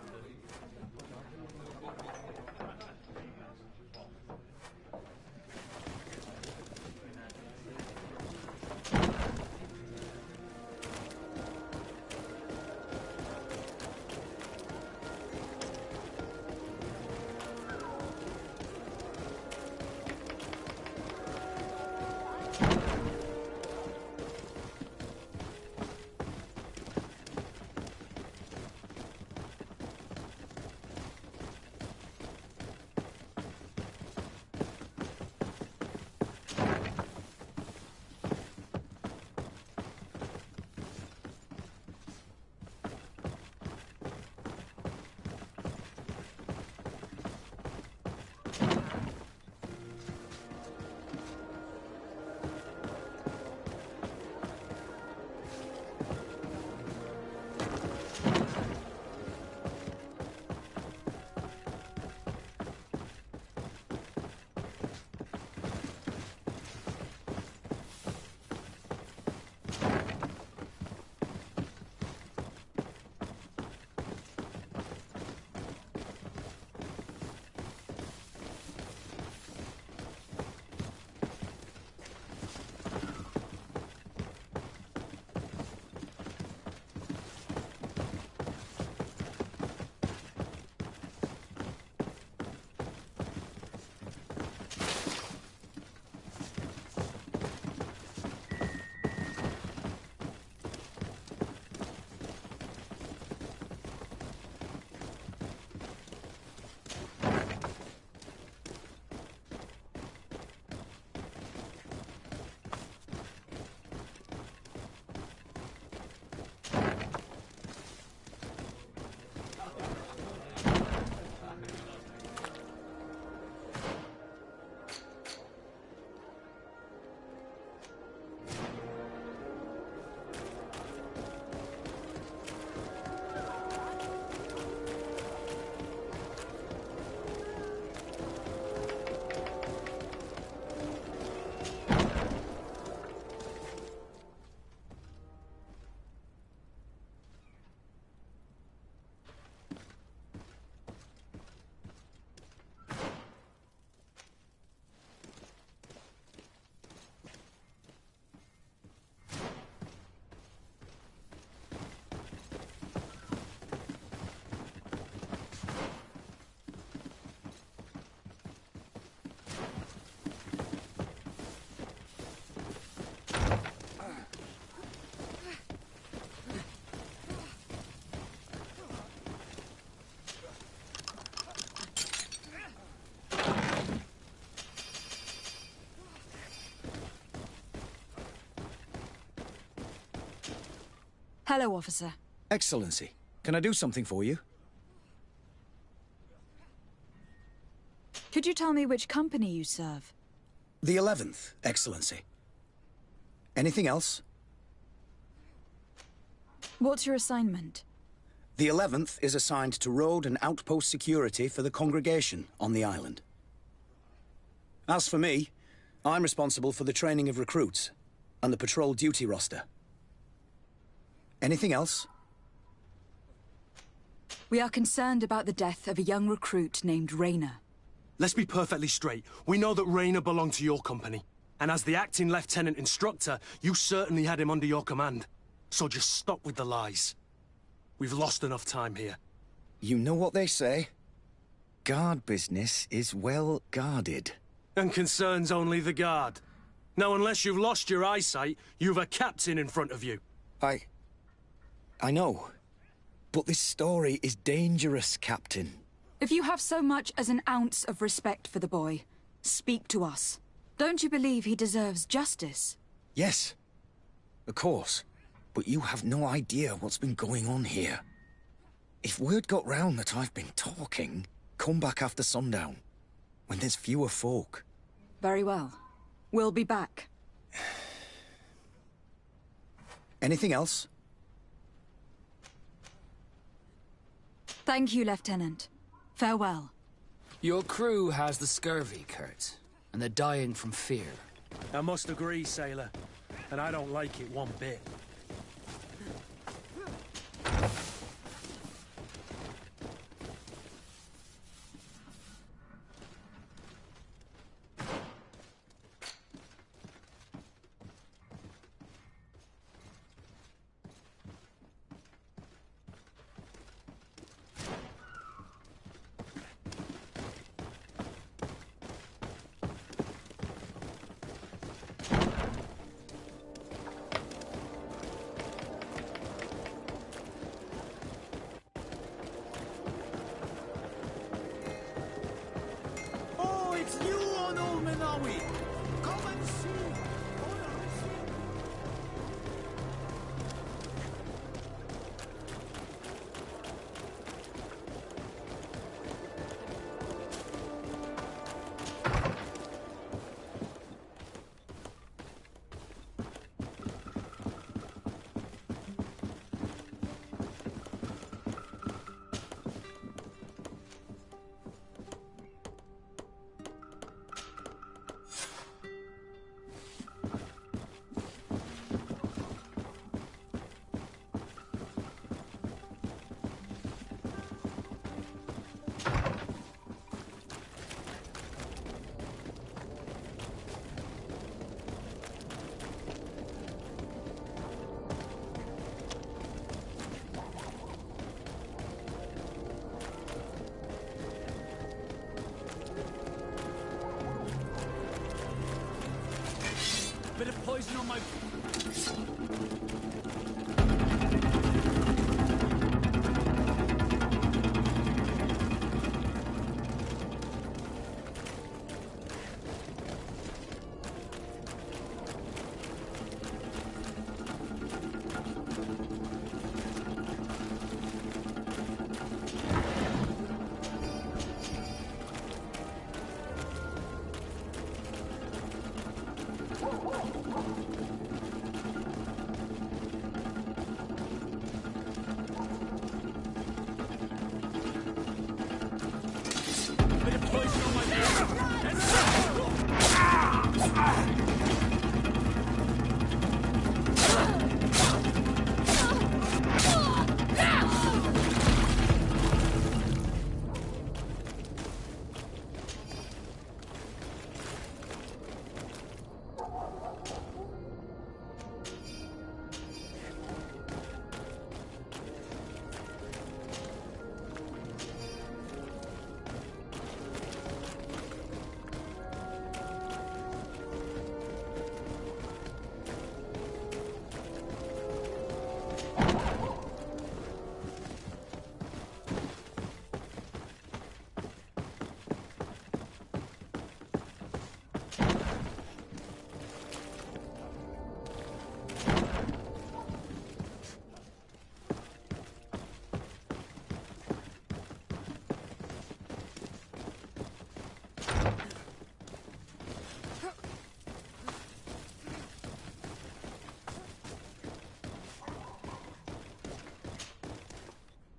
Hello, officer. Excellency, can I do something for you? Could you tell me which company you serve? The 11th, Excellency. Anything else? What's your assignment? The 11th is assigned to road and outpost security for the congregation on the island. As for me, I'm responsible for the training of recruits and the patrol duty roster. Anything else? We are concerned about the death of a young recruit named Rayner. Let's be perfectly straight. We know that Rayner belonged to your company. And as the acting lieutenant instructor, you certainly had him under your command. So just stop with the lies. We've lost enough time here. You know what they say? Guard business is well guarded. And concerns only the guard. Now, unless you've lost your eyesight, you've a captain in front of you. I know. But this story is dangerous, Captain. If you have so much as an ounce of respect for the boy, speak to us. Don't you believe he deserves justice? Yes, of course. But you have no idea what's been going on here. If word got round that I've been talking, come back after sundown, when there's fewer folk. Very well. We'll be back. Anything else? Thank you, Lieutenant. Farewell. Your crew has the scurvy, Kurt, and they're dying from fear. I must agree, sailor. And I don't like it one bit. Bit of poison on my...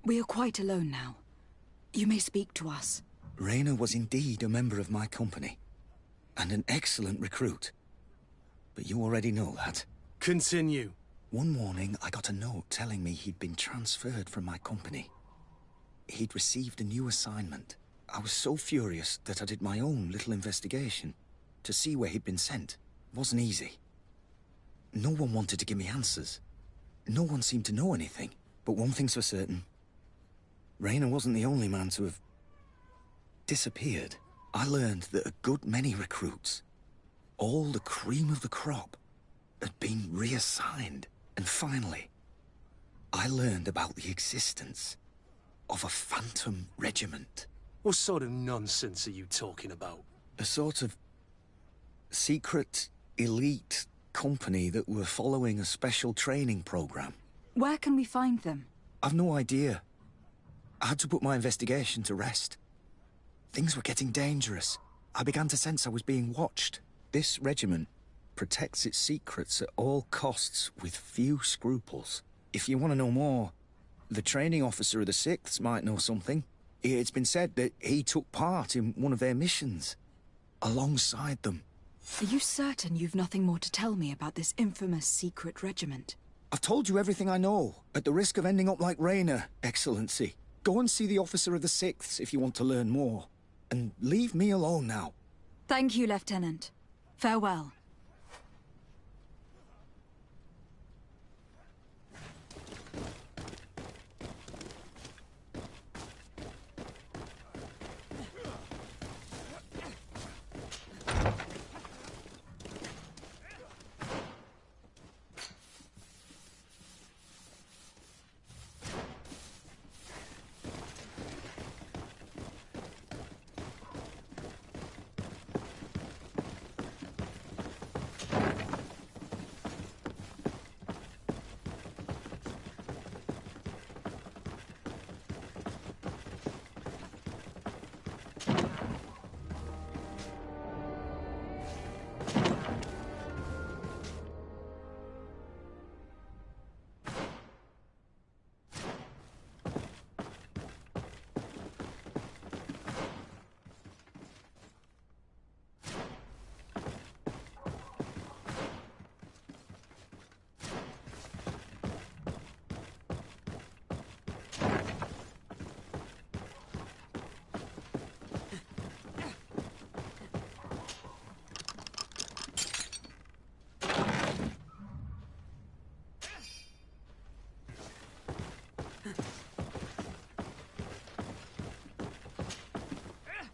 We are quite alone now. You may speak to us. Rayner was indeed a member of my company. and an excellent recruit. But you already know that. Continue. One morning, I got a note telling me he'd been transferred from my company. He'd received a new assignment. I was so furious that I did my own little investigation to see where he'd been sent. It wasn't easy. No one wanted to give me answers. No one seemed to know anything. But one thing's for certain. Rayner wasn't the only man to have disappeared. I learned that a good many recruits, all the cream of the crop, had been reassigned. And finally, I learned about the existence of a phantom regiment. What sort of nonsense are you talking about? A sort of secret, elite company that were following a special training program. Where can we find them? I've no idea. I had to put my investigation to rest. Things were getting dangerous. I began to sense I was being watched. This regiment protects its secrets at all costs with few scruples. If you want to know more, the training officer of the 6th might know something. It's been said that he took part in one of their missions, alongside them. Are you certain you've nothing more to tell me about this infamous secret regiment? I've told you everything I know, at the risk of ending up like Rayner, Excellency. Go and see the officer of the 6th if you want to learn more. And leave me alone now. Thank you, Lieutenant. Farewell.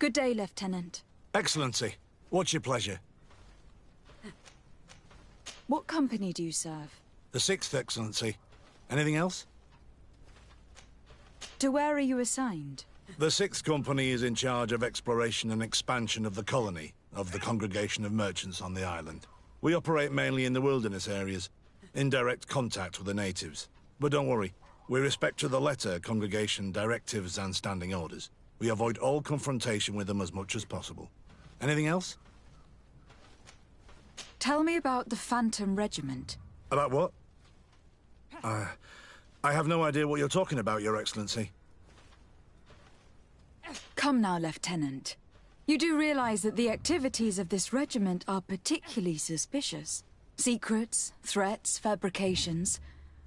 Good day, Lieutenant. Excellency, what's your pleasure? What company do you serve? The 6th, Excellency. Anything else? To where are you assigned? The 6th Company is in charge of exploration and expansion of the colony of the Congregation of Merchants on the island. We operate mainly in the wilderness areas, in direct contact with the natives. But don't worry, we respect to the letter Congregation directives and standing orders. We avoid all confrontation with them as much as possible. Anything else? Tell me about the Phantom Regiment. About what? I have no idea what you're talking about, Your Excellency. Come now, Lieutenant. You do realize that the activities of this regiment are particularly suspicious. Secrets, threats, fabrications,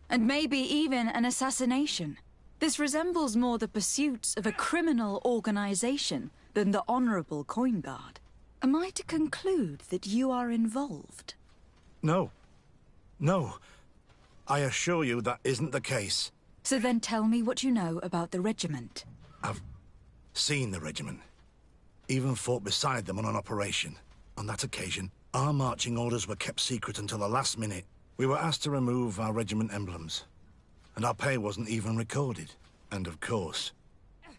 and maybe even an assassination. This resembles more the pursuits of a criminal organization than the honorable coin guard. Am I to conclude that you are involved? No. No. I assure you that isn't the case. So then tell me what you know about the regiment. I've seen the regiment. Even fought beside them on an operation. On that occasion, our marching orders were kept secret until the last minute. We were asked to remove our regiment emblems. And our pay wasn't even recorded. And of course,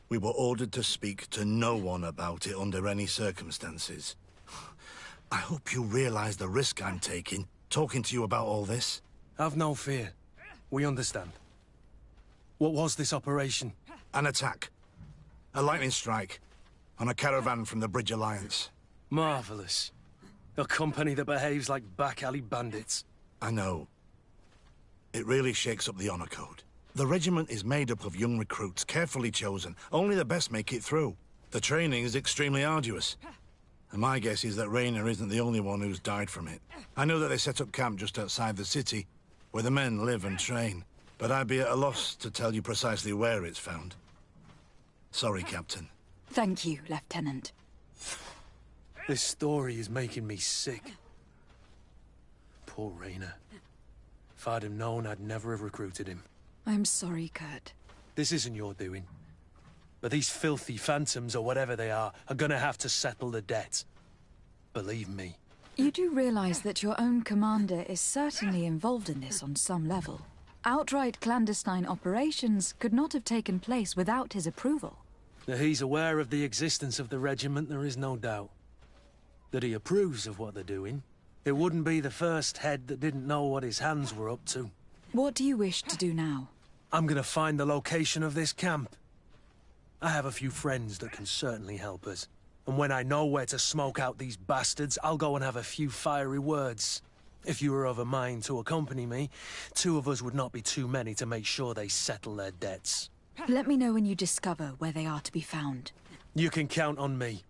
we were ordered to speak to no one about it under any circumstances. I hope you realize the risk I'm taking, talking to you about all this. Have no fear. We understand. What was this operation? An attack. A lightning strike. On a caravan from the Bridge Alliance. Marvelous. A company that behaves like back-alley bandits. I know. It really shakes up the honor code. The regiment is made up of young recruits, carefully chosen. Only the best make it through. The training is extremely arduous. And my guess is that Rayner isn't the only one who's died from it. I know that they set up camp just outside the city, where the men live and train, but I'd be at a loss to tell you precisely where it's found. Sorry, Captain. Thank you, Lieutenant. This story is making me sick. Poor Rayner. If I'd have known, I'd never have recruited him. I'm sorry, Kurt. This isn't your doing. But these filthy phantoms, or whatever they are gonna have to settle the debt. Believe me. You do realize that your own commander is certainly involved in this on some level. Outright clandestine operations could not have taken place without his approval. That he's aware of the existence of the regiment, there is no doubt. That he approves of what they're doing. It wouldn't be the first head that didn't know what his hands were up to. What do you wish to do now? I'm gonna find the location of this camp. I have a few friends that can certainly help us. And when I know where to smoke out these bastards, I'll go and have a few fiery words. If you were of a mind to accompany me, 2 of us would not be too many to make sure they settle their debts. Let me know when you discover where they are to be found. You can count on me.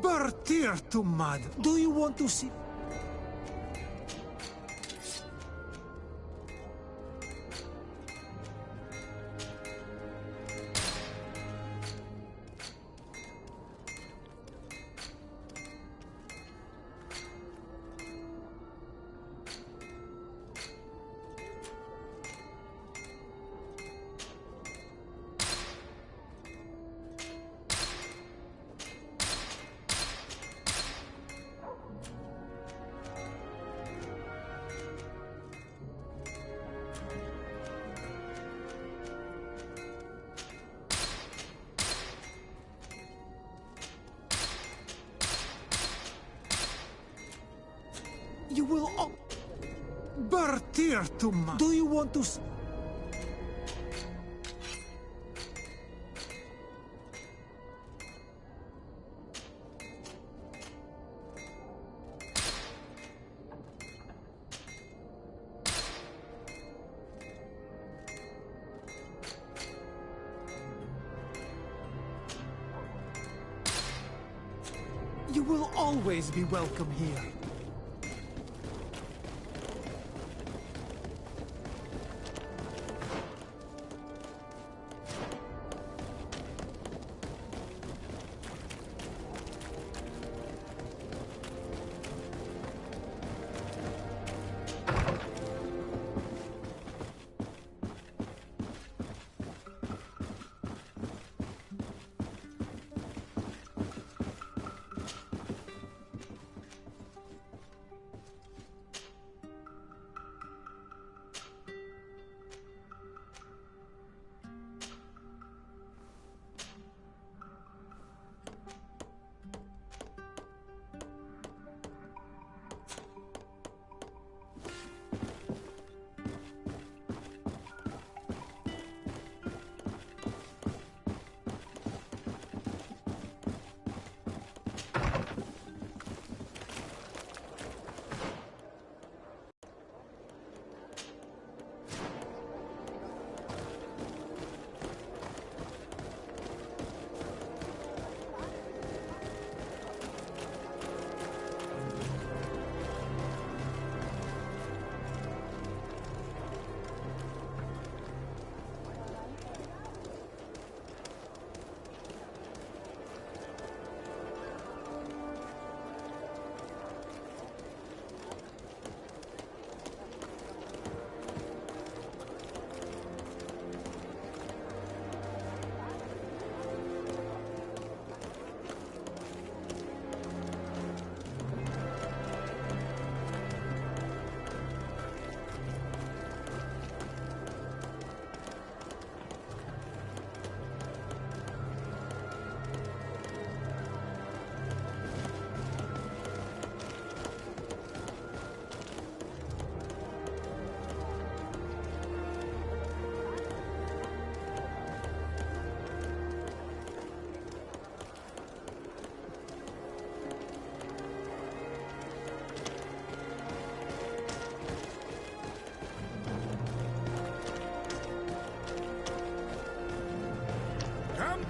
Bertir to mud. Do you want to see? You will... Bertir to mud. Do you want to... You will always be welcome here.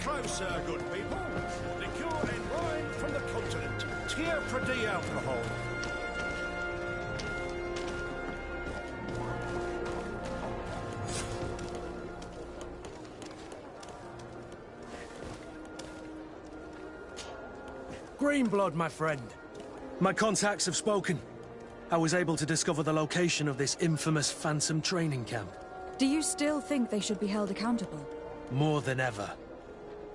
closer, good people. Liqueur and wine from the continent. Tier Pradi alcohol. Greenblood, my friend. My contacts have spoken. I was able to discover the location of this infamous Phantom training camp. Do you still think they should be held accountable? More than ever.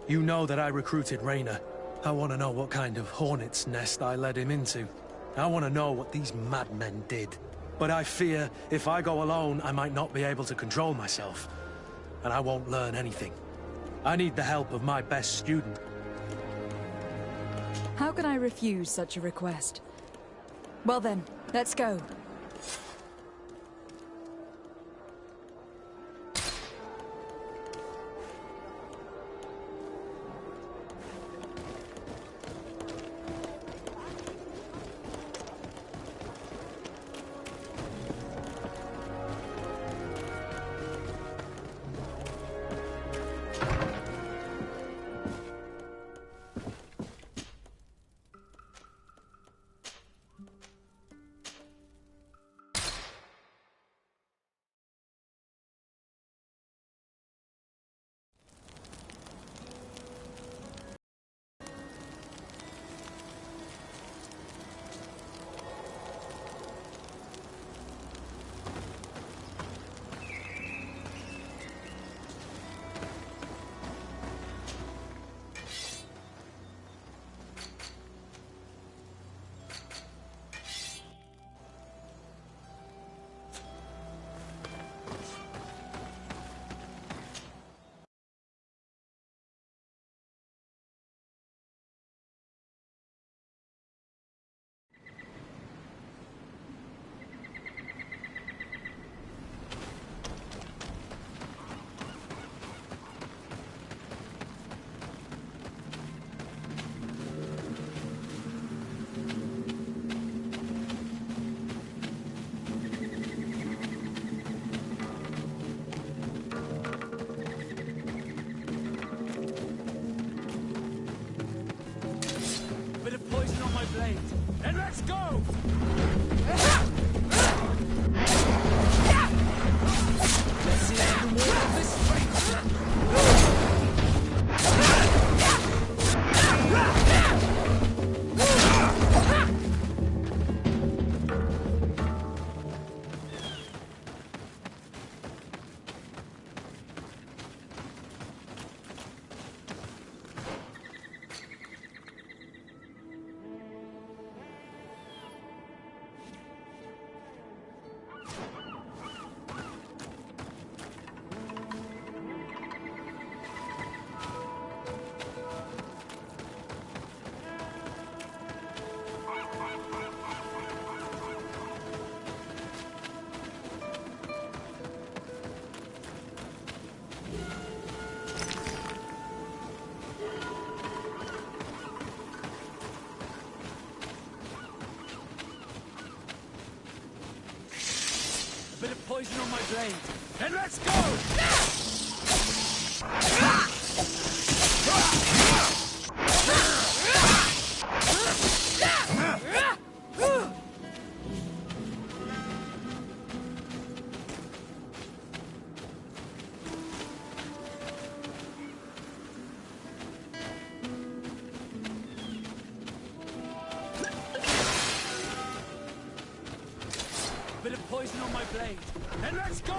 You know that I recruited Rayner. I want to know what kind of hornet's nest I led him into. I want to know what these madmen did. But I fear if I go alone, I might not be able to control myself. And I won't learn anything. I need the help of my best student. How can I refuse such a request? Well then, let's go. And let's go! Let's see if you can walk off this fight. Bit of poison on my blade. And let's go! Bit of poison on my blade. And let's go!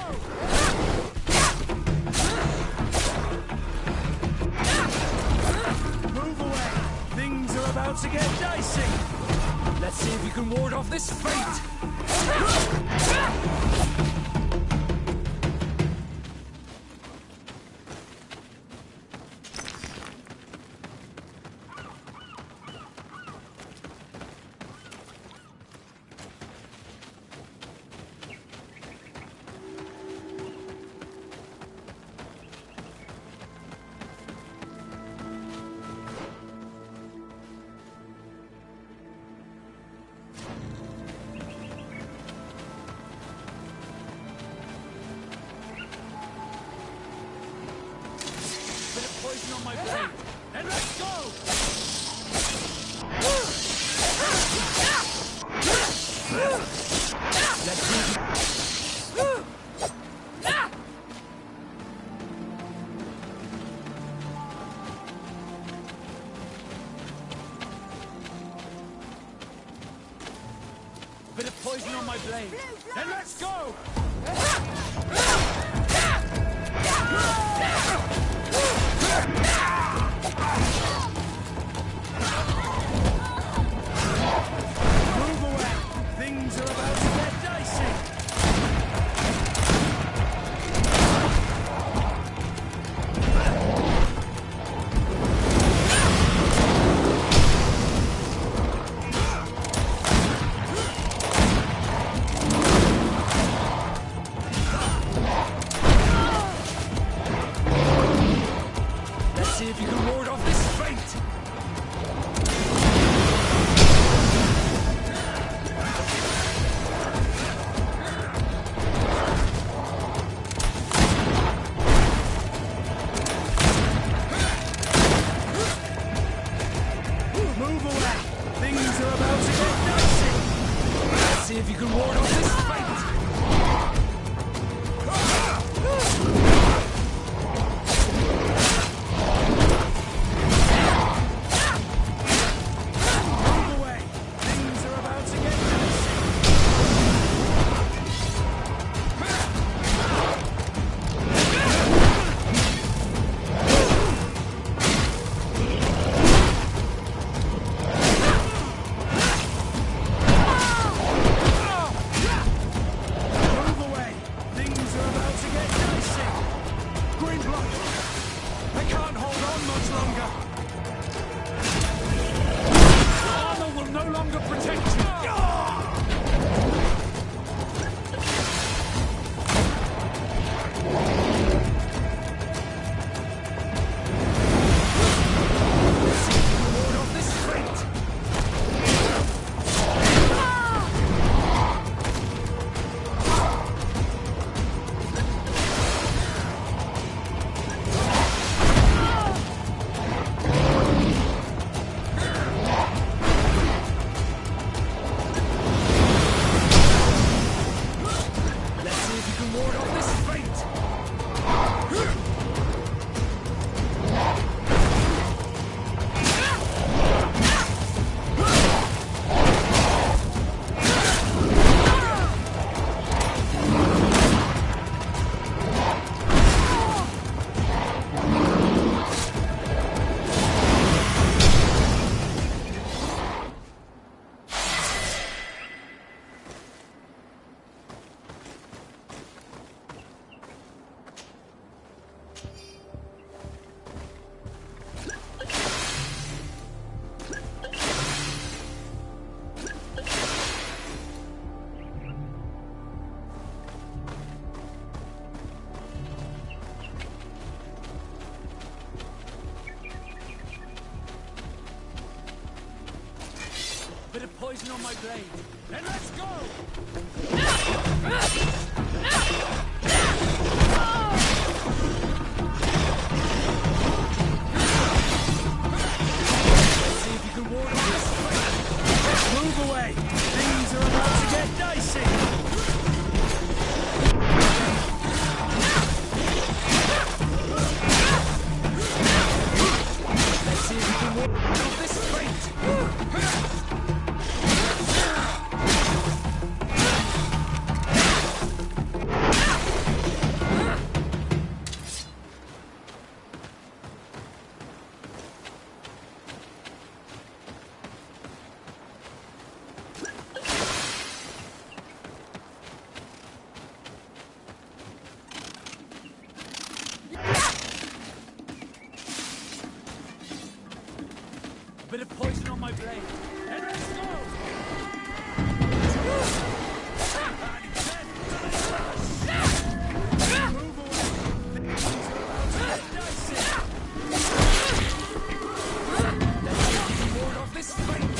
Move away! Things are about to get dicey! Let's see if you can ward off this fate! on my blade, and let's go! Bit of poison on my blade. Then let's go! Move away! Things are about to get dicey! See if you can ward off this fate! Move away! Things are about to get dicey! Let's see if you can ward off this fate! Bit of poison on my blade. And let's go! Let's see if you can ward off this fight. Move away! Things are about to get dicey! Let's see if you can ward off this fight. A bit of poison on my blade. And let's go! Move away. Things are about to get dicey. Let's see if you can ward off this fight.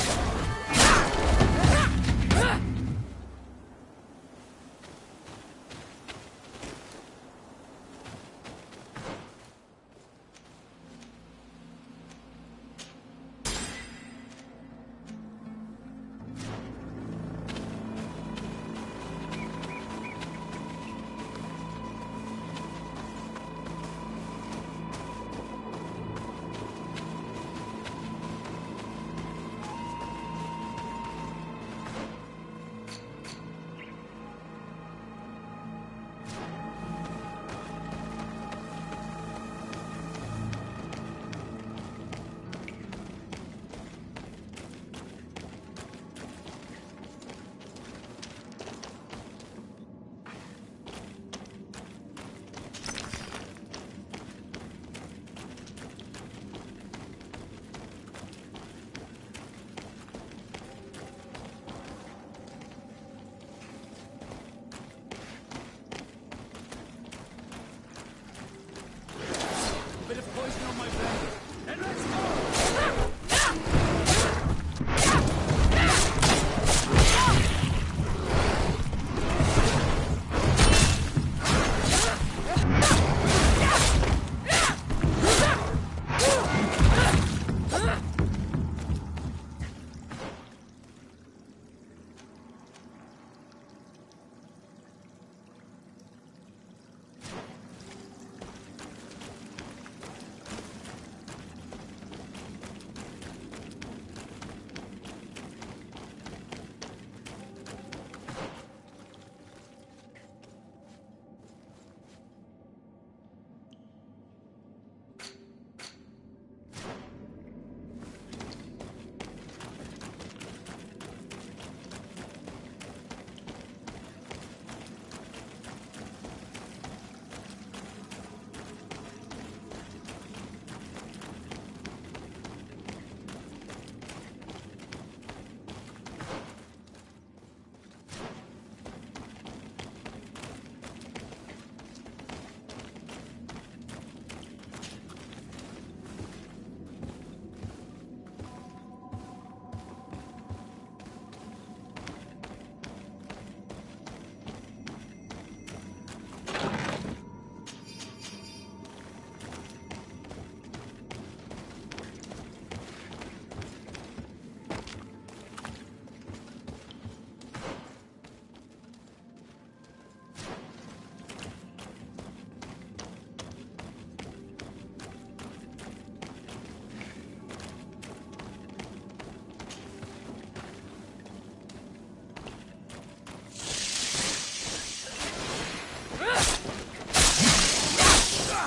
Bit of poison on my blade. And let's go!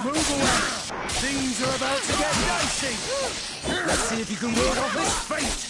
Move away! Things are about to get dicey! Let's see if you can ward off this fate!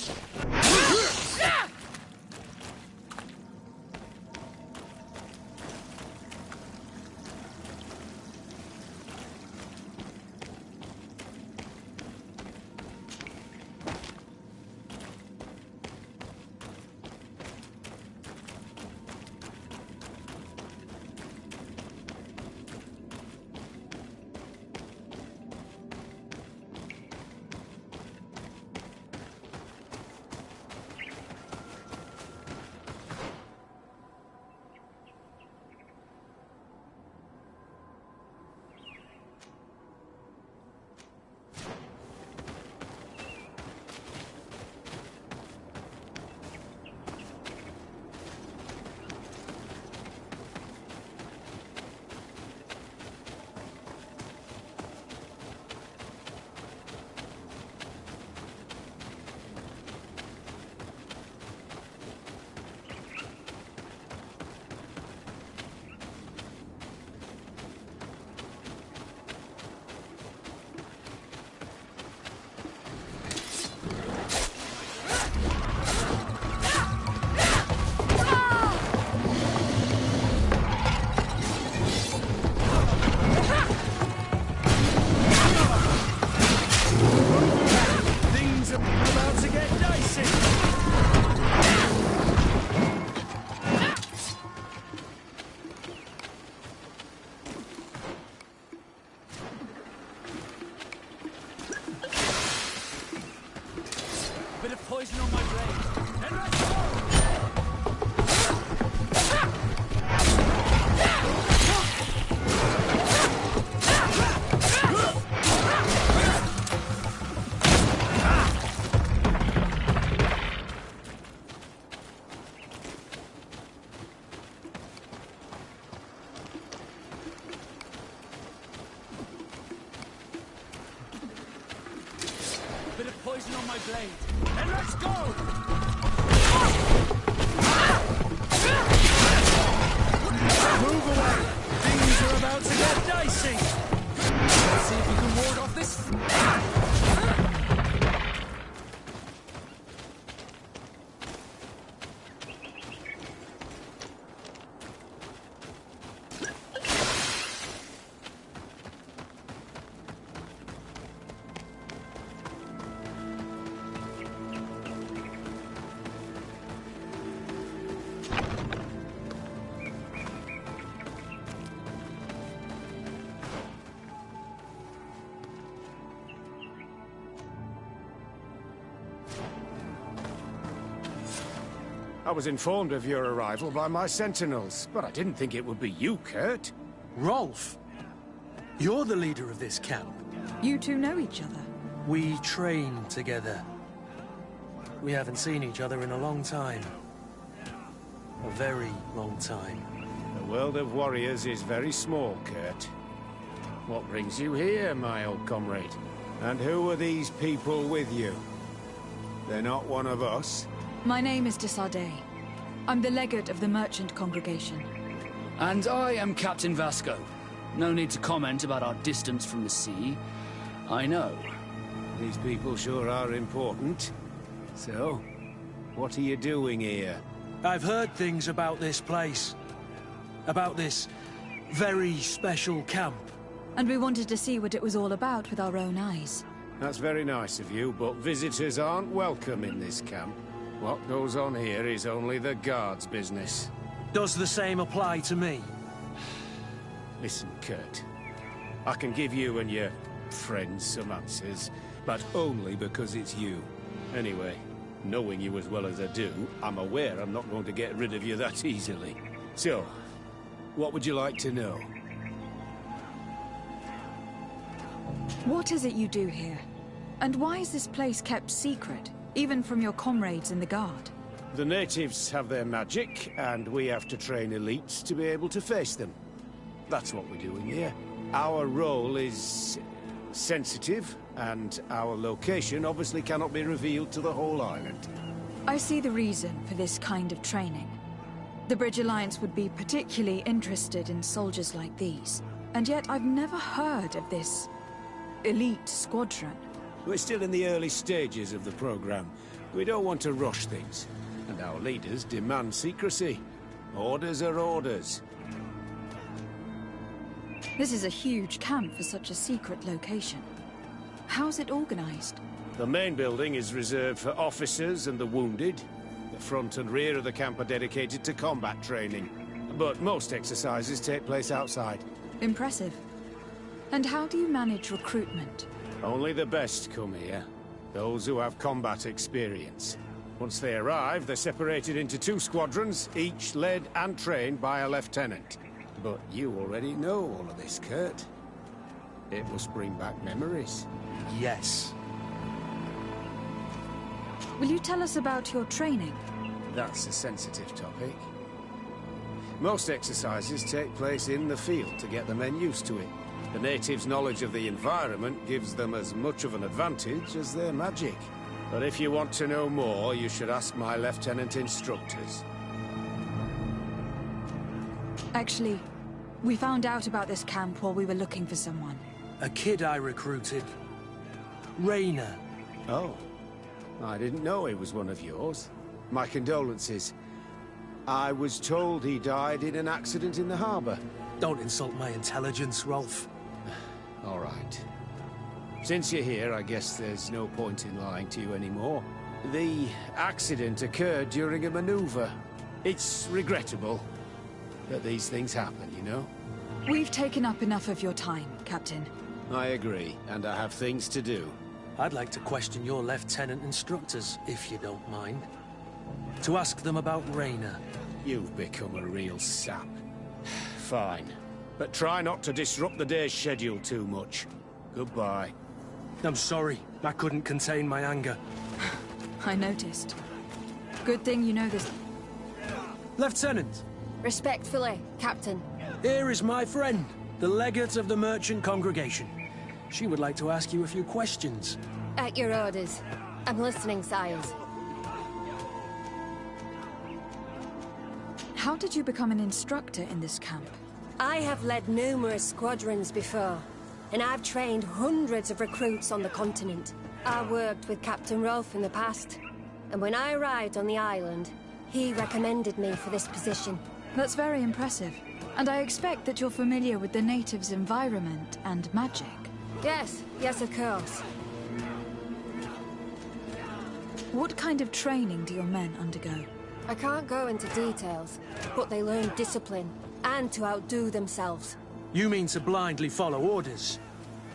Bit of poison on my blade. And let's go! Bit of poison on my blade. And let's go! Move away! Things are about to get dicey! Let's see if you can ward off this... I was informed of your arrival by my sentinels, but I didn't think it would be you, Kurt. Rolf? You're the leader of this camp. You two know each other? We train together. We haven't seen each other in a long time. A very long time. The world of warriors is very small, Kurt. What brings you here, my old comrade? And who are these people with you? They're not one of us? My name is Desardet. I'm the legate of the merchant congregation. And I am Captain Vasco. No need to comment about our distance from the sea. I know. These people sure are important. So, what are you doing here? I've heard things about this place. About this very special camp. And we wanted to see what it was all about with our own eyes. That's very nice of you, but visitors aren't welcome in this camp. What goes on here is only the guards' business. Does the same apply to me? Listen, Kurt. I can give you and your friends some answers, but only because it's you. Anyway, knowing you as well as I do, I'm aware I'm not going to get rid of you that easily. So, what would you like to know? What is it you do here? And why is this place kept secret, even from your comrades in the guard? The natives have their magic, and we have to train elites to be able to face them. That's what we're doing here. Our role is sensitive, and our location obviously cannot be revealed to the whole island. I see the reason for this kind of training. The Bridge Alliance would be particularly interested in soldiers like these. And yet I've never heard of this elite squadron. We're still in the early stages of the program. We don't want to rush things. And our leaders demand secrecy. Orders are orders. This is a huge camp for such a secret location. How's it organized? The main building is reserved for officers and the wounded. The front and rear of the camp are dedicated to combat training. But most exercises take place outside. Impressive. And how do you manage recruitment? Only the best come here. Those who have combat experience. Once they arrive, they're separated into 2 squadrons, each led and trained by a lieutenant. But you already know all of this, Kurt. It must bring back memories. Yes. Will you tell us about your training? That's a sensitive topic. Most exercises take place in the field to get the men used to it. The natives' knowledge of the environment gives them as much of an advantage as their magic. But if you want to know more, you should ask my lieutenant instructors. Actually, we found out about this camp while we were looking for someone. A kid I recruited. Rainer. Oh. I didn't know he was one of yours. My condolences. I was told he died in an accident in the harbor. Don't insult my intelligence, Rolf. All right. Since you're here, I guess there's no point in lying to you anymore. The accident occurred during a maneuver. It's regrettable that these things happen, you know? We've taken up enough of your time, Captain. I agree, and I have things to do. I'd like to question your lieutenant instructors, if you don't mind. To ask them about Rainer. You've become a real sap. Fine. But try not to disrupt the day's schedule too much. Goodbye. I'm sorry. I couldn't contain my anger. I noticed. Good thing you know this. Lieutenant! Respectfully, Captain. Here is my friend, the legate of the merchant congregation. She would like to ask you a few questions. At your orders. I'm listening, sires. How did you become an instructor in this camp? I have led numerous squadrons before, and I've trained hundreds of recruits on the continent. I worked with Captain Rolf in the past, and when I arrived on the island, he recommended me for this position. That's very impressive. And I expect that you're familiar with the natives' environment and magic. Yes, of course. What kind of training do your men undergo? I can't go into details, but they learn discipline and to outdo themselves. You mean to blindly follow orders,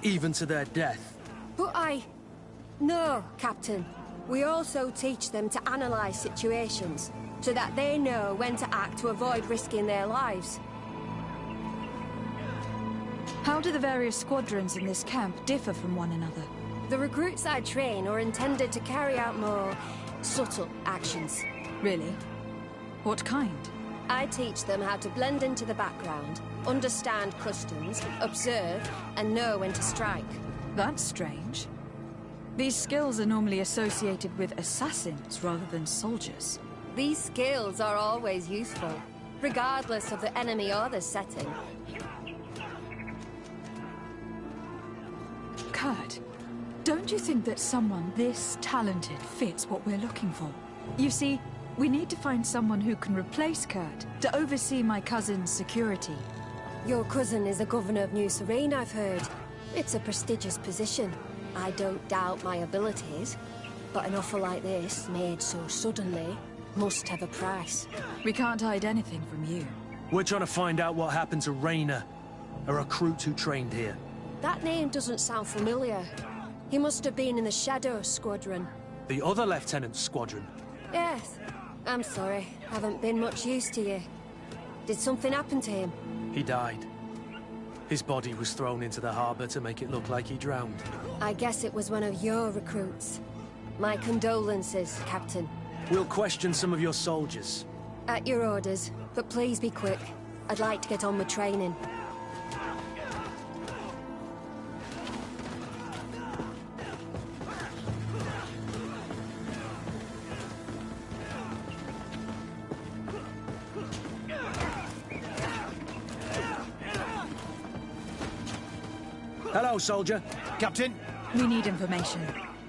even to their death? But No, Captain. We also teach them to analyze situations, so that they know when to act to avoid risking their lives. How do the various squadrons in this camp differ from one another? The recruits I train are intended to carry out more subtle actions. Really? What kind? I teach them how to blend into the background, understand customs, observe, and know when to strike. That's strange. These skills are normally associated with assassins rather than soldiers. These skills are always useful, regardless of the enemy or the setting. Kurt, don't you think that someone this talented fits what we're looking for? You see, we need to find someone who can replace Kurt to oversee my cousin's security. Your cousin is the governor of New Serene, I've heard. It's a prestigious position. I don't doubt my abilities, but an offer like this, made so suddenly, must have a price. We can't hide anything from you. We're trying to find out what happened to Rayner, a recruit who trained here. That name doesn't sound familiar. He must have been in the Shadow Squadron. The other lieutenant's squadron? Yes. I'm sorry. Haven't been much use to you. Did something happen to him? He died. His body was thrown into the harbor to make it look like he drowned. I guess it was one of your recruits. My condolences, Captain. We'll question some of your soldiers. At your orders, but please be quick. I'd like to get on with training. Hello, soldier. Captain? We need information.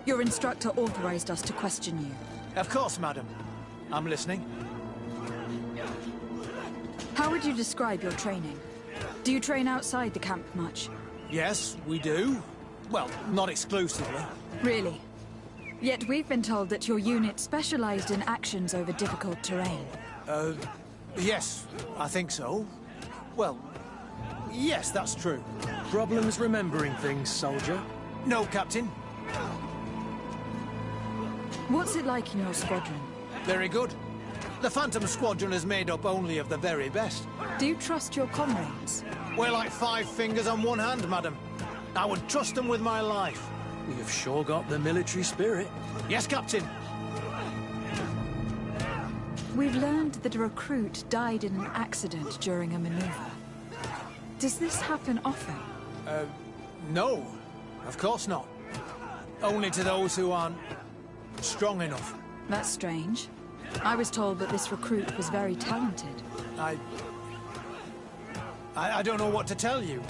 Your instructor authorized us to question you. Of course, madam. I'm listening. How would you describe your training? Do you train outside the camp much? Yes, we do. Well, not exclusively. Really? Yet we've been told that your unit specialized in actions over difficult terrain. Yes, I think so. Well, yes, that's true. Problems remembering things, soldier? No, Captain. What's it like in your squadron? Very good. The Phantom Squadron is made up only of the very best. Do you trust your comrades? We're like 5 fingers on one hand, madam. I would trust them with my life. You've sure got the military spirit. Yes, Captain. We've learned that a recruit died in an accident during a maneuver. Does this happen often? No. Of course not. Only to those who aren't strong enough. That's strange. I was told that this recruit was very talented. I don't know what to tell you.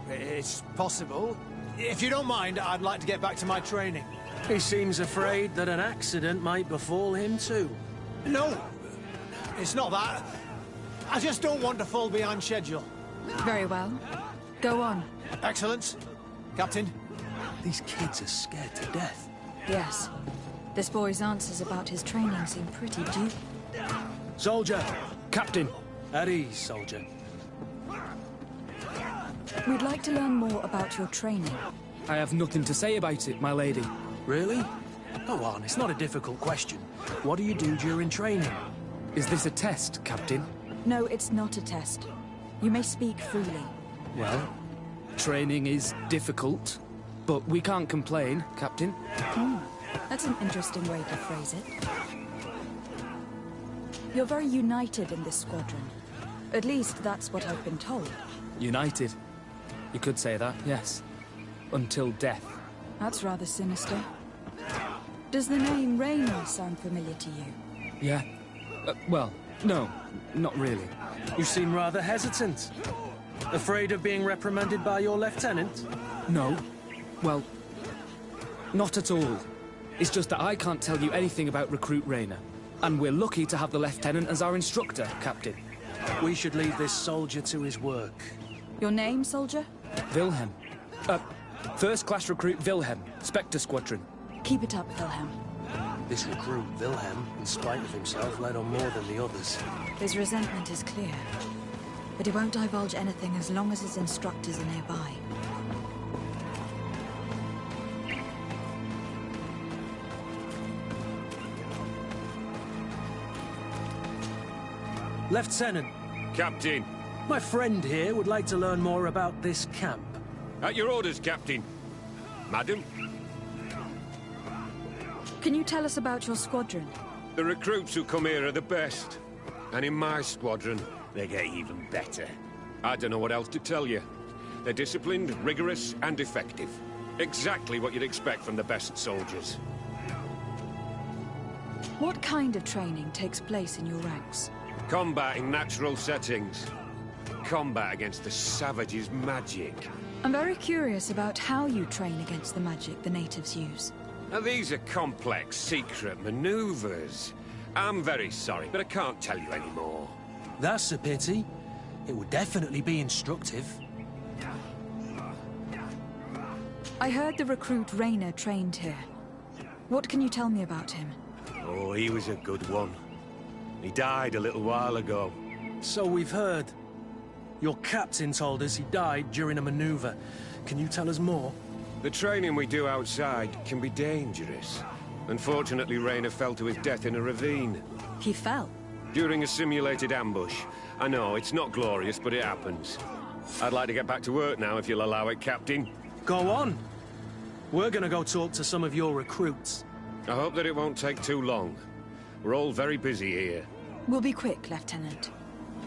It's possible. If you don't mind, I'd like to get back to my training. He seems afraid that an accident might befall him too. No, it's not that. I just don't want to fall behind schedule. Very well. Go on. Excellence. Captain. These kids are scared to death. Yes. This boy's answers about his training seem pretty deep. Soldier! Captain! At ease, soldier. We'd like to learn more about your training. I have nothing to say about it, my lady. Really? Go on, it's not a difficult question. What do you do during training? Is this a test, Captain? No, it's not a test. You may speak freely. Well, training is difficult, but we can't complain, Captain. That's an interesting way to phrase it. You're very united in this squadron. At least that's what I've been told. United. You could say that, yes. Until death. That's rather sinister. Does the name Rayner sound familiar to you? Yeah. Well, no, not really. You seem rather hesitant. Afraid of being reprimanded by your lieutenant? No. Well, not at all. It's just that I can't tell you anything about Recruit Rayner. And we're lucky to have the Lieutenant as our instructor, Captain. We should leave this soldier to his work. Your name, soldier? Wilhelm. First class recruit Wilhelm, Spectre Squadron. Keep it up, Wilhelm. This recruit, Wilhelm, in spite of himself, led on more than the others. His resentment is clear. But he won't divulge anything as long as his instructors are nearby. Lieutenant. Captain. My friend here would like to learn more about this camp. At your orders, Captain. Madam? Can you tell us about your squadron? The recruits who come here are the best. And in my squadron, they get even better. I don't know what else to tell you. They're disciplined, rigorous, and effective. Exactly what you'd expect from the best soldiers. What kind of training takes place in your ranks? Combat in natural settings. Combat against the savages' magic. I'm very curious about how you train against the magic the natives use. Now, these are complex, secret maneuvers. I'm very sorry, but I can't tell you anymore. That's a pity. It would definitely be instructive. I heard the recruit Rainer trained here. What can you tell me about him? Oh, he was a good one. He died a little while ago. So we've heard. Your captain told us he died during a maneuver. Can you tell us more? The training we do outside can be dangerous. Unfortunately, Rainer fell to his death in a ravine. He fell? During a simulated ambush. I know, it's not glorious, but it happens. I'd like to get back to work now, if you'll allow it, Captain. Go on. We're gonna go talk to some of your recruits. I hope that it won't take too long. We're all very busy here. We'll be quick, Lieutenant.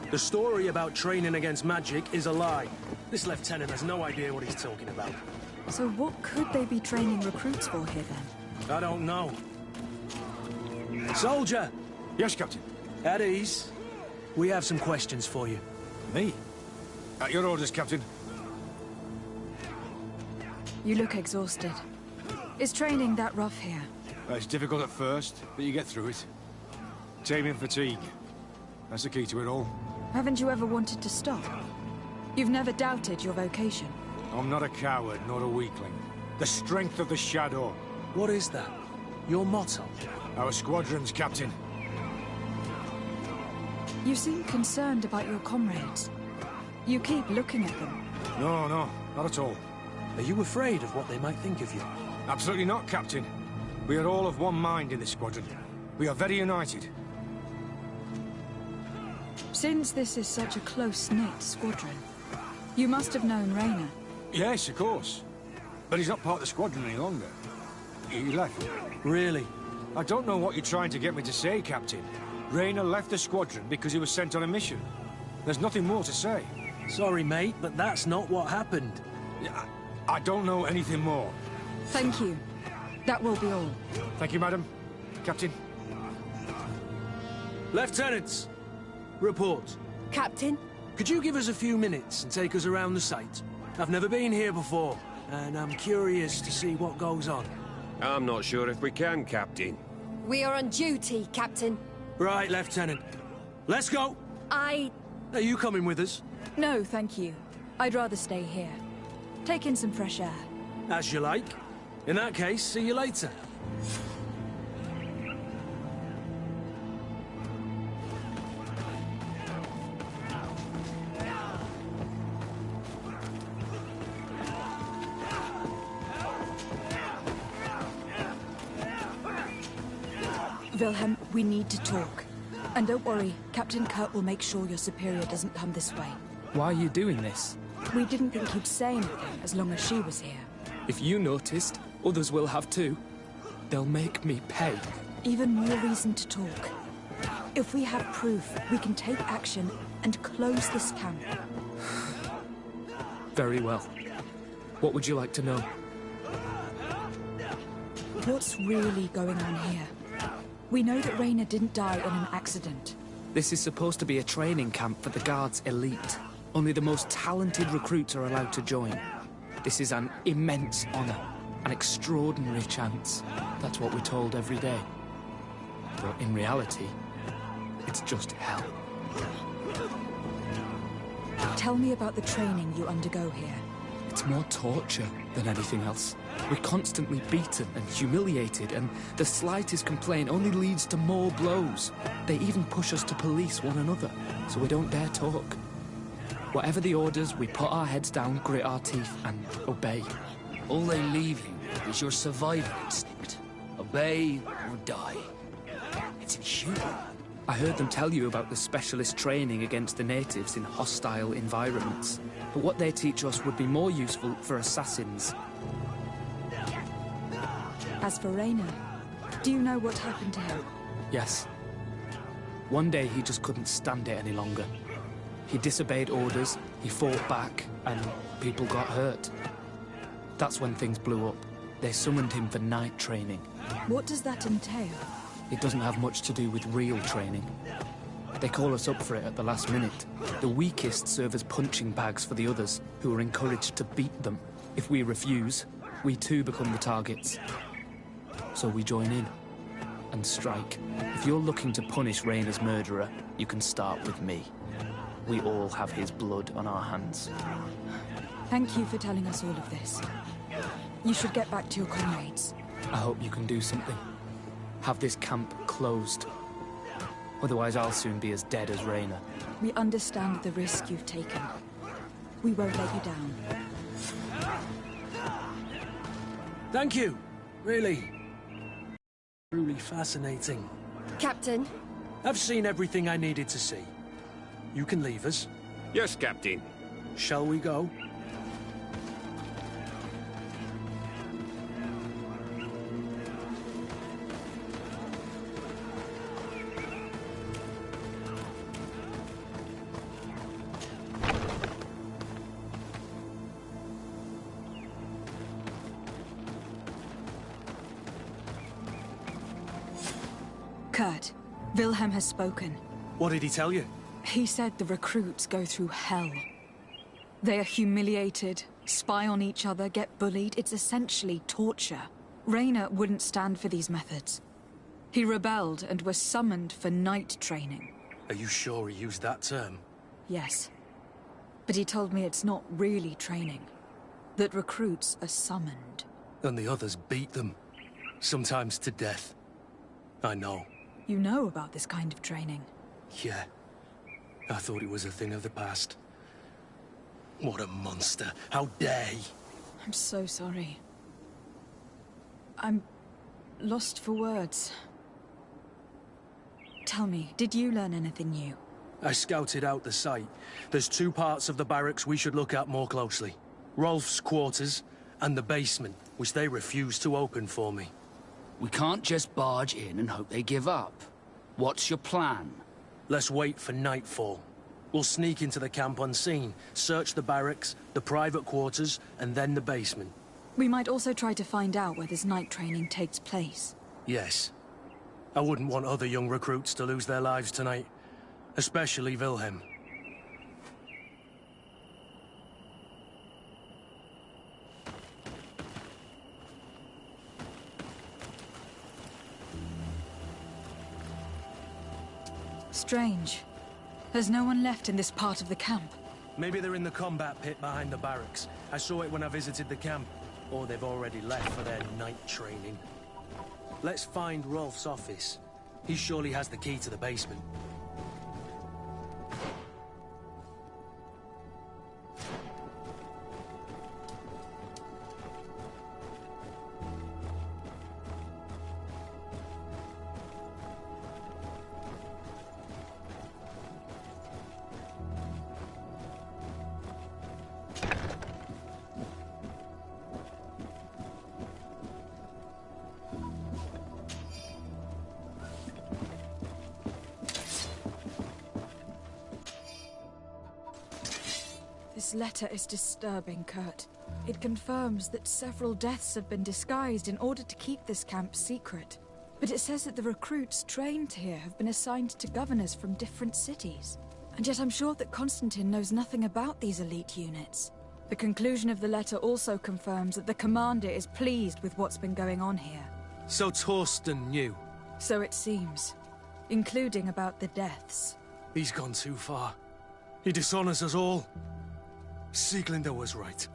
The story about training against magic is a lie. This lieutenant has no idea what he's talking about. So what could they be training recruits for here, then? I don't know. Soldier! Yes, Captain. At ease. We have some questions for you. Me? At your orders, Captain. You look exhausted. Is training that rough here? It's difficult at first, but you get through it. Taming fatigue. That's the key to it all. Haven't you ever wanted to stop? You've never doubted your vocation. I'm not a coward, nor a weakling. The strength of the Shadow. What is that? Your motto? Our squadron's, Captain. You seem concerned about your comrades. You keep looking at them. No, not at all. Are you afraid of what they might think of you? Absolutely not, Captain. We are all of one mind in this squadron. We are very united. Since this is such a close-knit squadron, you must have known Rainer. Yes, of course. But he's not part of the squadron any longer. He left. Really? I don't know what you're trying to get me to say, Captain. Rainer left the squadron because he was sent on a mission. There's nothing more to say. Sorry, mate, but that's not what happened. I don't know anything more. Thank you. That will be all. Thank you, madam. Captain. Lieutenants, report. Captain? Could you give us a few minutes and take us around the site? I've never been here before, and I'm curious to see what goes on. I'm not sure if we can, Captain. We are on duty, Captain. Right, Lieutenant. Let's go! Are you coming with us? No, thank you. I'd rather stay here. Take in some fresh air. As you like. In that case, see you later. Wilhelm, we need to talk. And don't worry, Captain Kurt will make sure your superior doesn't come this way. Why are you doing this? We didn't think you'd say anything as long as she was here. If you noticed, others will have too. They'll make me pay. Even more reason to talk. If we have proof, we can take action and close this camp. Very well. What would you like to know? What's really going on here? We know that Rainer didn't die in an accident. This is supposed to be a training camp for the Guard's elite. Only the most talented recruits are allowed to join. This is an immense honor, an extraordinary chance. That's what we're told every day. But in reality, it's just hell. Tell me about the training you undergo here. It's more torture than anything else. We're constantly beaten and humiliated, and the slightest complaint only leads to more blows. They even push us to police one another, so we don't dare talk. Whatever the orders, we put our heads down, grit our teeth, and obey. All they leave you with is your survival instinct. Obey or die. It's inhuman. I heard them tell you about the specialist training against the natives in hostile environments. But what they teach us would be more useful for assassins. As for Raynor, do you know what happened to him? Yes. One day he just couldn't stand it any longer. He disobeyed orders, he fought back, and people got hurt. That's when things blew up. They summoned him for night training. What does that entail? It doesn't have much to do with real training. They call us up for it at the last minute. The weakest serve as punching bags for the others, who are encouraged to beat them. If we refuse, we too become the targets. So we join in and strike. If you're looking to punish Raynor's murderer, you can start with me. We all have his blood on our hands. Thank you for telling us all of this. You should get back to your comrades. I hope you can do something. Have this camp closed. Otherwise I'll soon be as dead as Raynor. We understand the risk you've taken. We won't let you down. Thank you. Really. Truly fascinating. Captain? I've seen everything I needed to see. You can leave us. Yes, Captain. Shall we go? Kurt, Wilhelm has spoken. What did he tell you? He said the recruits go through hell. They are humiliated, spy on each other, get bullied. It's essentially torture. Raynor wouldn't stand for these methods. He rebelled and was summoned for night training. Are you sure he used that term? Yes. But he told me it's not really training. That recruits are summoned. And the others beat them. Sometimes to death. I know. You know about this kind of training? Yeah. I thought it was a thing of the past. What a monster. How dare he? I'm so sorry. I'm lost for words. Tell me, did you learn anything new? I scouted out the site. There's 2 parts of the barracks we should look at more closely. Rolf's quarters and the basement, which they refused to open for me. We can't just barge in and hope they give up. What's your plan? Let's wait for nightfall. We'll sneak into the camp unseen, search the barracks, the private quarters, and then the basement. We might also try to find out where this night training takes place. Yes. I wouldn't want other young recruits to lose their lives tonight. Especially Wilhelm. Strange. There's no one left in this part of the camp. Maybe they're in the combat pit behind the barracks. I saw it when I visited the camp. Or they've already left for their night training. Let's find Rolf's office. He surely has the key to the basement. This letter is disturbing, Kurt. It confirms that several deaths have been disguised in order to keep this camp secret. But it says that the recruits trained here have been assigned to governors from different cities. And yet I'm sure that Constantine knows nothing about these elite units. The conclusion of the letter also confirms that the commander is pleased with what's been going on here. So Torsten knew? So it seems. Including about the deaths. He's gone too far. He dishonors us all. Sieglinde was right.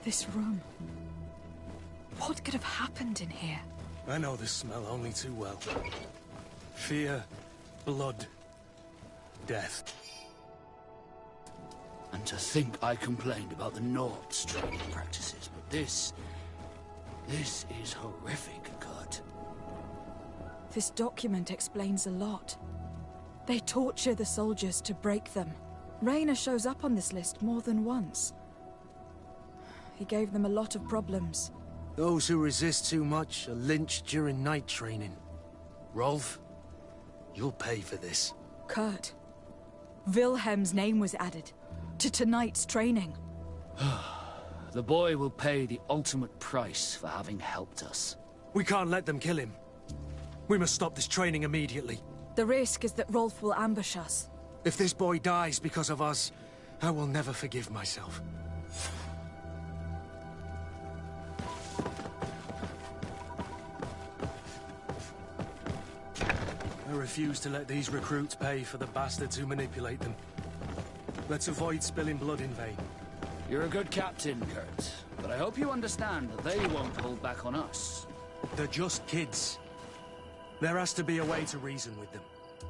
This room. What could have happened in here? I know this smell only too well. Fear, blood, death. And to think I complained about the Nords' training practices, but this is horrific, Kurt. This document explains a lot. They torture the soldiers to break them. Rayner shows up on this list more than once. He gave them a lot of problems. Those who resist too much are lynched during night training. Rolf, you'll pay for this. Kurt, Wilhelm's name was added to tonight's training. The boy will pay the ultimate price for having helped us. We can't let them kill him. We must stop this training immediately. The risk is that Rolf will ambush us. If this boy dies because of us, I will never forgive myself. I refuse to let these recruits pay for the bastards who manipulate them. Let's avoid spilling blood in vain. You're a good captain, Kurt, but I hope you understand that they won't hold back on us. They're just kids. There has to be a way to reason with them.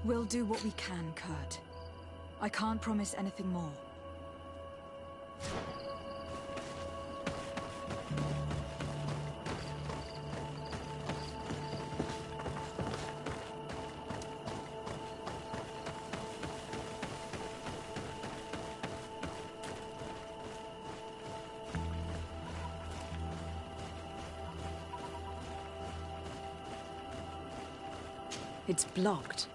We'll do what we can, Kurt. I can't promise anything more. It's blocked.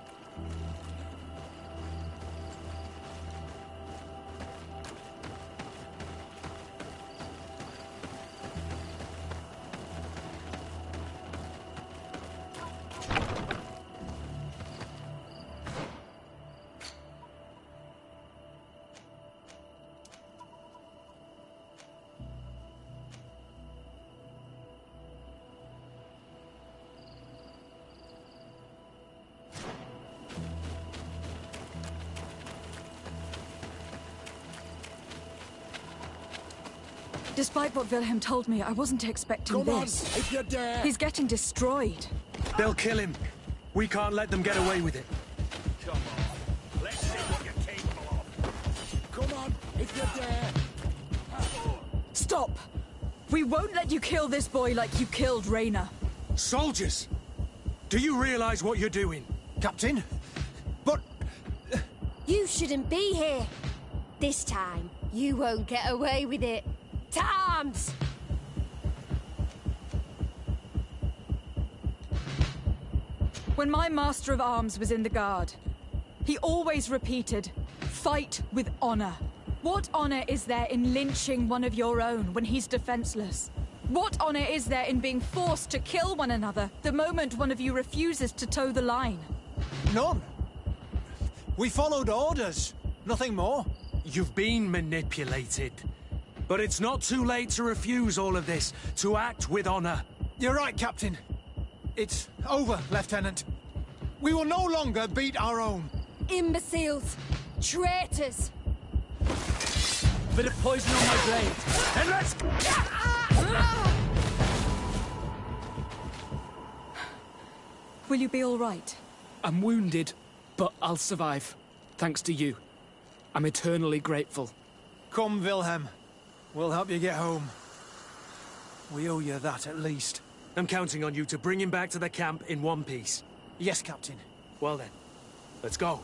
Despite what Wilhelm told me, I wasn't expecting this. Come on, if you dare! He's getting destroyed. They'll kill him. We can't let them get away with it. Come on. Let's see what you're capable of. Come on, if you dare! Stop! We won't let you kill this boy like you killed Rayner. Soldiers! Do you realize what you're doing? Captain? But... You shouldn't be here. This time, you won't get away with it. Times! When my Master of Arms was in the Guard, he always repeated, fight with honor. What honor is there in lynching one of your own when he's defenseless? What honor is there in being forced to kill one another the moment one of you refuses to toe the line? None. We followed orders. Nothing more. You've been manipulated. But it's not too late to refuse all of this, to act with honor. You're right, Captain. It's over, Lieutenant. We will no longer beat our own. Imbeciles! Traitors! Bit of poison on my blade. And let's... Will you be all right? I'm wounded, but I'll survive. Thanks to you. I'm eternally grateful. Come, Wilhelm. We'll help you get home. We owe you that, at least. I'm counting on you to bring him back to the camp in one piece. Yes, Captain. Well then, let's go.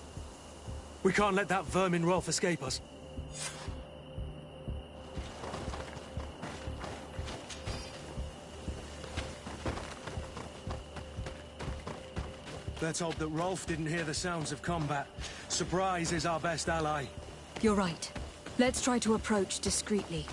We can't let that vermin Rolf escape us. Let's hope that Rolf didn't hear the sounds of combat. Surprise is our best ally. You're right. Let's try to approach discreetly.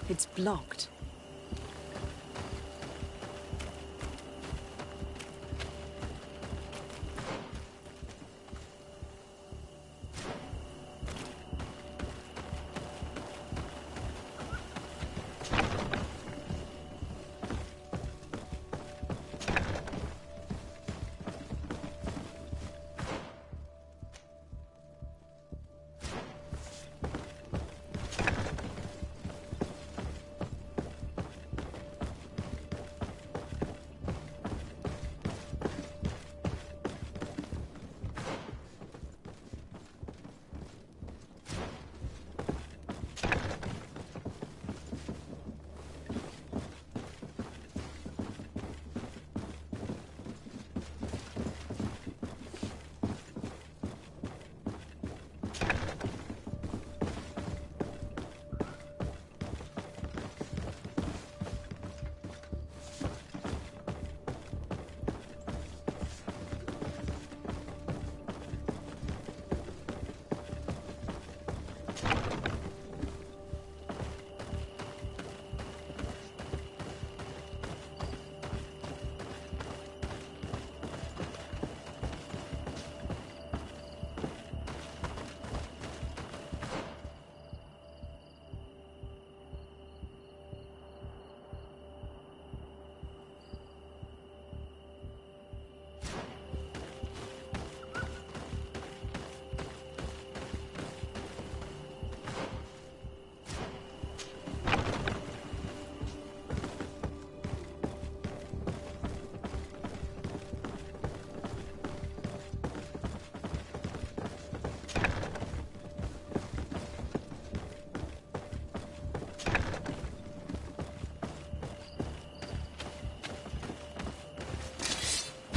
It's blocked.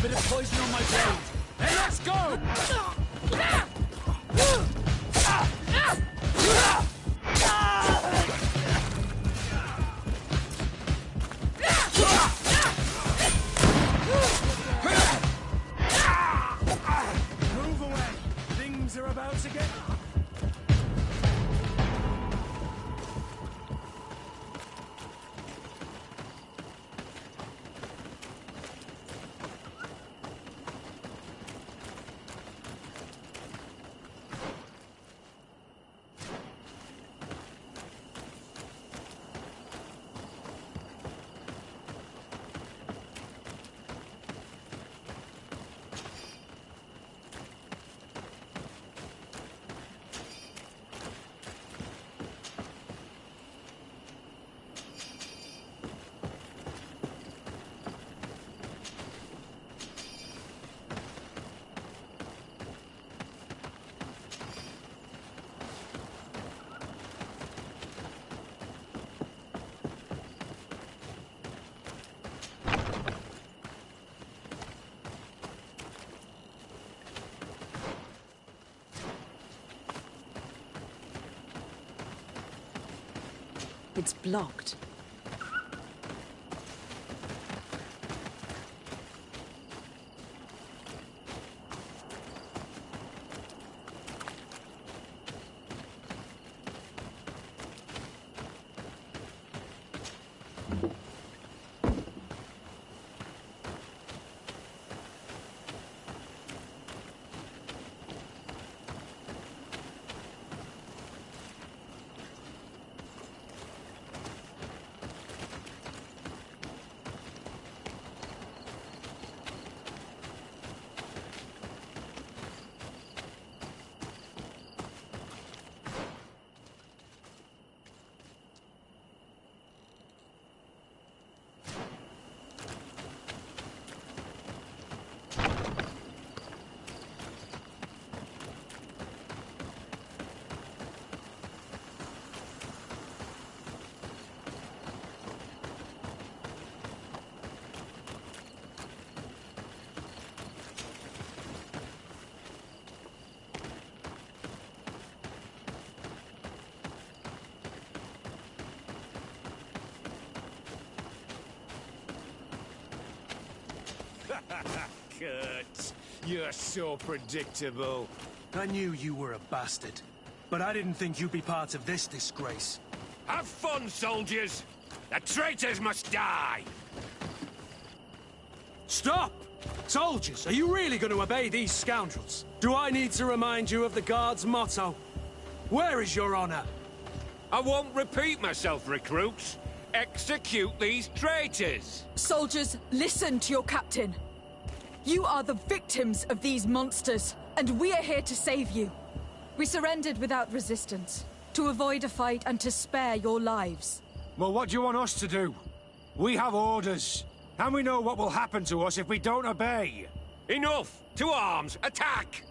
Bit of poison on my blade. Hey, let's go! Move away! Things are about to get... It's blocked. Kurt, you're so predictable. I knew you were a bastard, but I didn't think you'd be part of this disgrace. Have fun, soldiers! The traitors must die! Stop! Soldiers, are you really going to obey these scoundrels? Do I need to remind you of the Guard's motto? Where is your honor? I won't repeat myself, recruits. Execute these traitors! Soldiers, listen to your captain. You are the victims of these monsters, and we are here to save you. We surrendered without resistance, to avoid a fight and to spare your lives. Well, what do you want us to do? We have orders, and we know what will happen to us if we don't obey. Enough! To arms! Attack!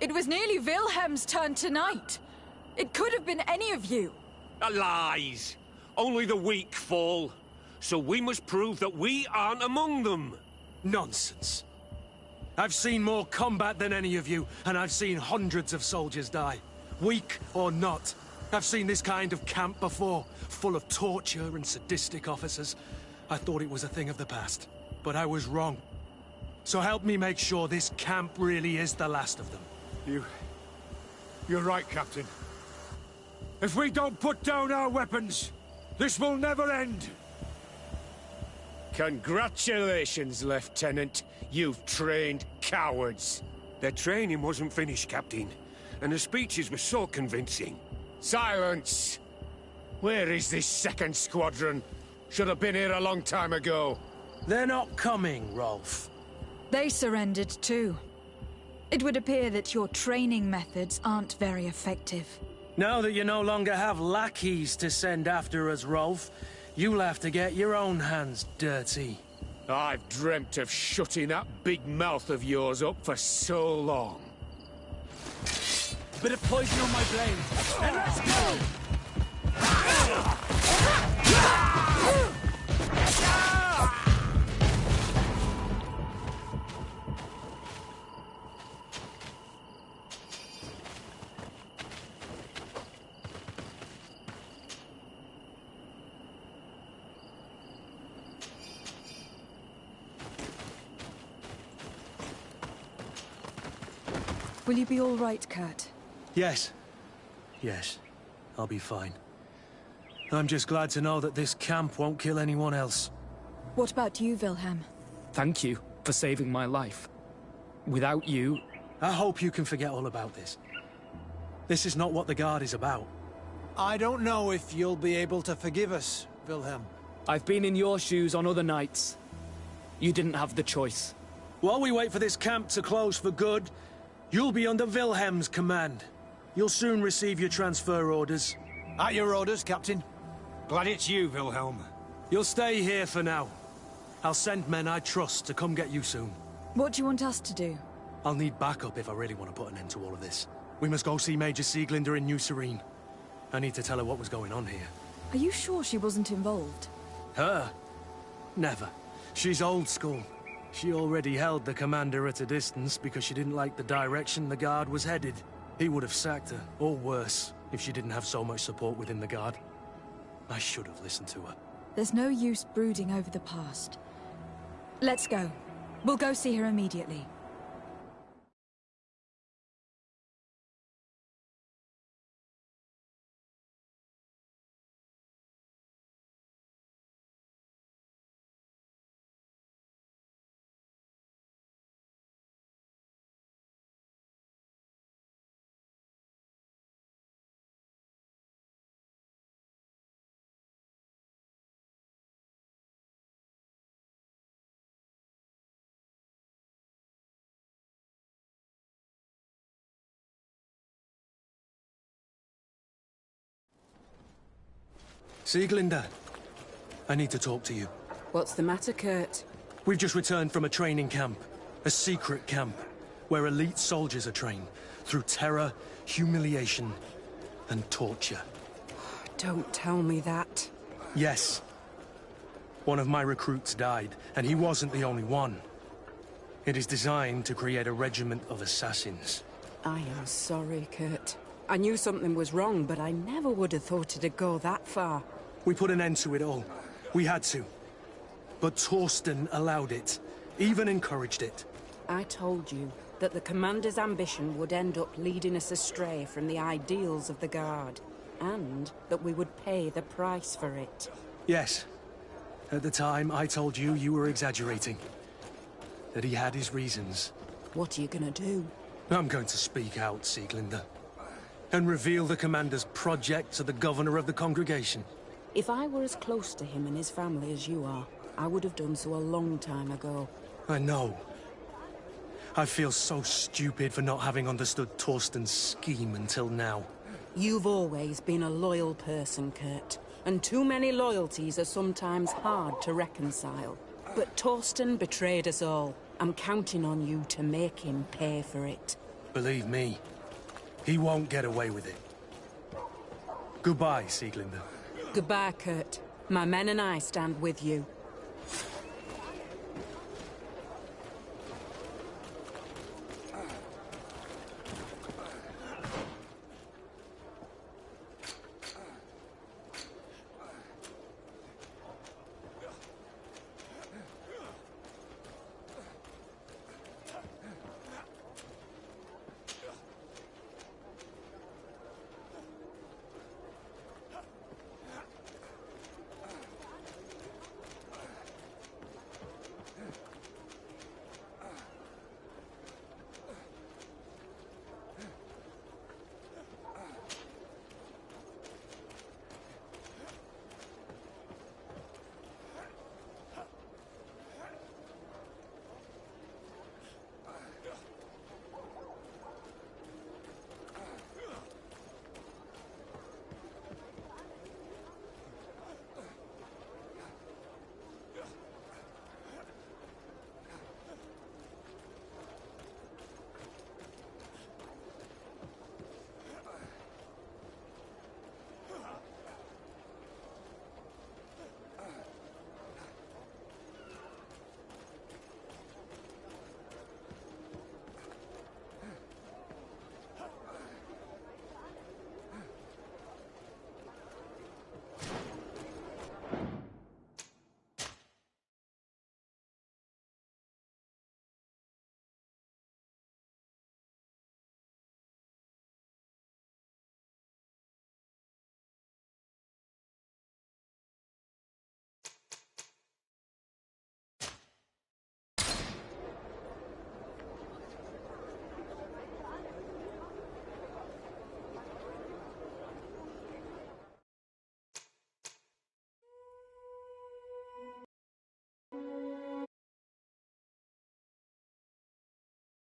It was nearly Wilhelm's turn tonight. It could have been any of you. Lies! Only the weak fall. So we must prove that we aren't among them. Nonsense. I've seen more combat than any of you, and I've seen hundreds of soldiers die. Weak or not. I've seen this kind of camp before, full of torture and sadistic officers. I thought it was a thing of the past, but I was wrong. So help me make sure this camp really is the last of them. You're right, Captain. If we don't put down our weapons, this will never end. Congratulations, Lieutenant. You've trained cowards. Their training wasn't finished, Captain, and the speeches were so convincing. Silence! Where is this second squadron? Should have been here a long time ago. They're not coming, Rolf. They surrendered too. It would appear that your training methods aren't very effective. Now that you no longer have lackeys to send after us, Rolf, you'll have to get your own hands dirty. I've dreamt of shutting that big mouth of yours up for so long. Bit of poison on my blade. And let's go! Will you be all right, Kurt? Yes. Yes. I'll be fine. I'm just glad to know that this camp won't kill anyone else. What about you, Wilhelm? Thank you for saving my life. Without you... I hope you can forget all about this. This is not what the Guard is about. I don't know if you'll be able to forgive us, Wilhelm. I've been in your shoes on other nights. You didn't have the choice. While we wait for this camp to close for good, you'll be under Wilhelm's command. You'll soon receive your transfer orders. At your orders, Captain. Glad it's you, Wilhelm. You'll stay here for now. I'll send men I trust to come get you soon. What do you want us to do? I'll need backup if I really want to put an end to all of this. We must go see Major Sieglinder in New Serene. I need to tell her what was going on here. Are you sure she wasn't involved? Her? Never. She's old school. She already held the commander at a distance because she didn't like the direction the Guard was headed. He would have sacked her, or worse, if she didn't have so much support within the Guard. I should have listened to her. There's no use brooding over the past. Let's go. We'll go see her immediately. Sieglinder, I need to talk to you. What's the matter, Kurt? We've just returned from a training camp. A secret camp, where elite soldiers are trained through terror, humiliation, and torture. Don't tell me that. Yes. One of my recruits died, and he wasn't the only one. It is designed to create a regiment of assassins. I am sorry, Kurt. I knew something was wrong, but I never would have thought it'd go that far. We put an end to it all. We had to. But Torsten allowed it, even encouraged it. I told you that the Commander's ambition would end up leading us astray from the ideals of the Guard, and that we would pay the price for it. Yes. At the time, I told you you were exaggerating. That he had his reasons. What are you gonna do? I'm going to speak out, Sieglinder. And reveal the Commander's project to the Governor of the Congregation. If I were as close to him and his family as you are, I would have done so a long time ago. I know. I feel so stupid for not having understood Torsten's scheme until now. You've always been a loyal person, Kurt. And too many loyalties are sometimes hard to reconcile. But Torsten betrayed us all. I'm counting on you to make him pay for it. Believe me, he won't get away with it. Goodbye, Sieglinder. Goodbye, Kurt. My men and I stand with you.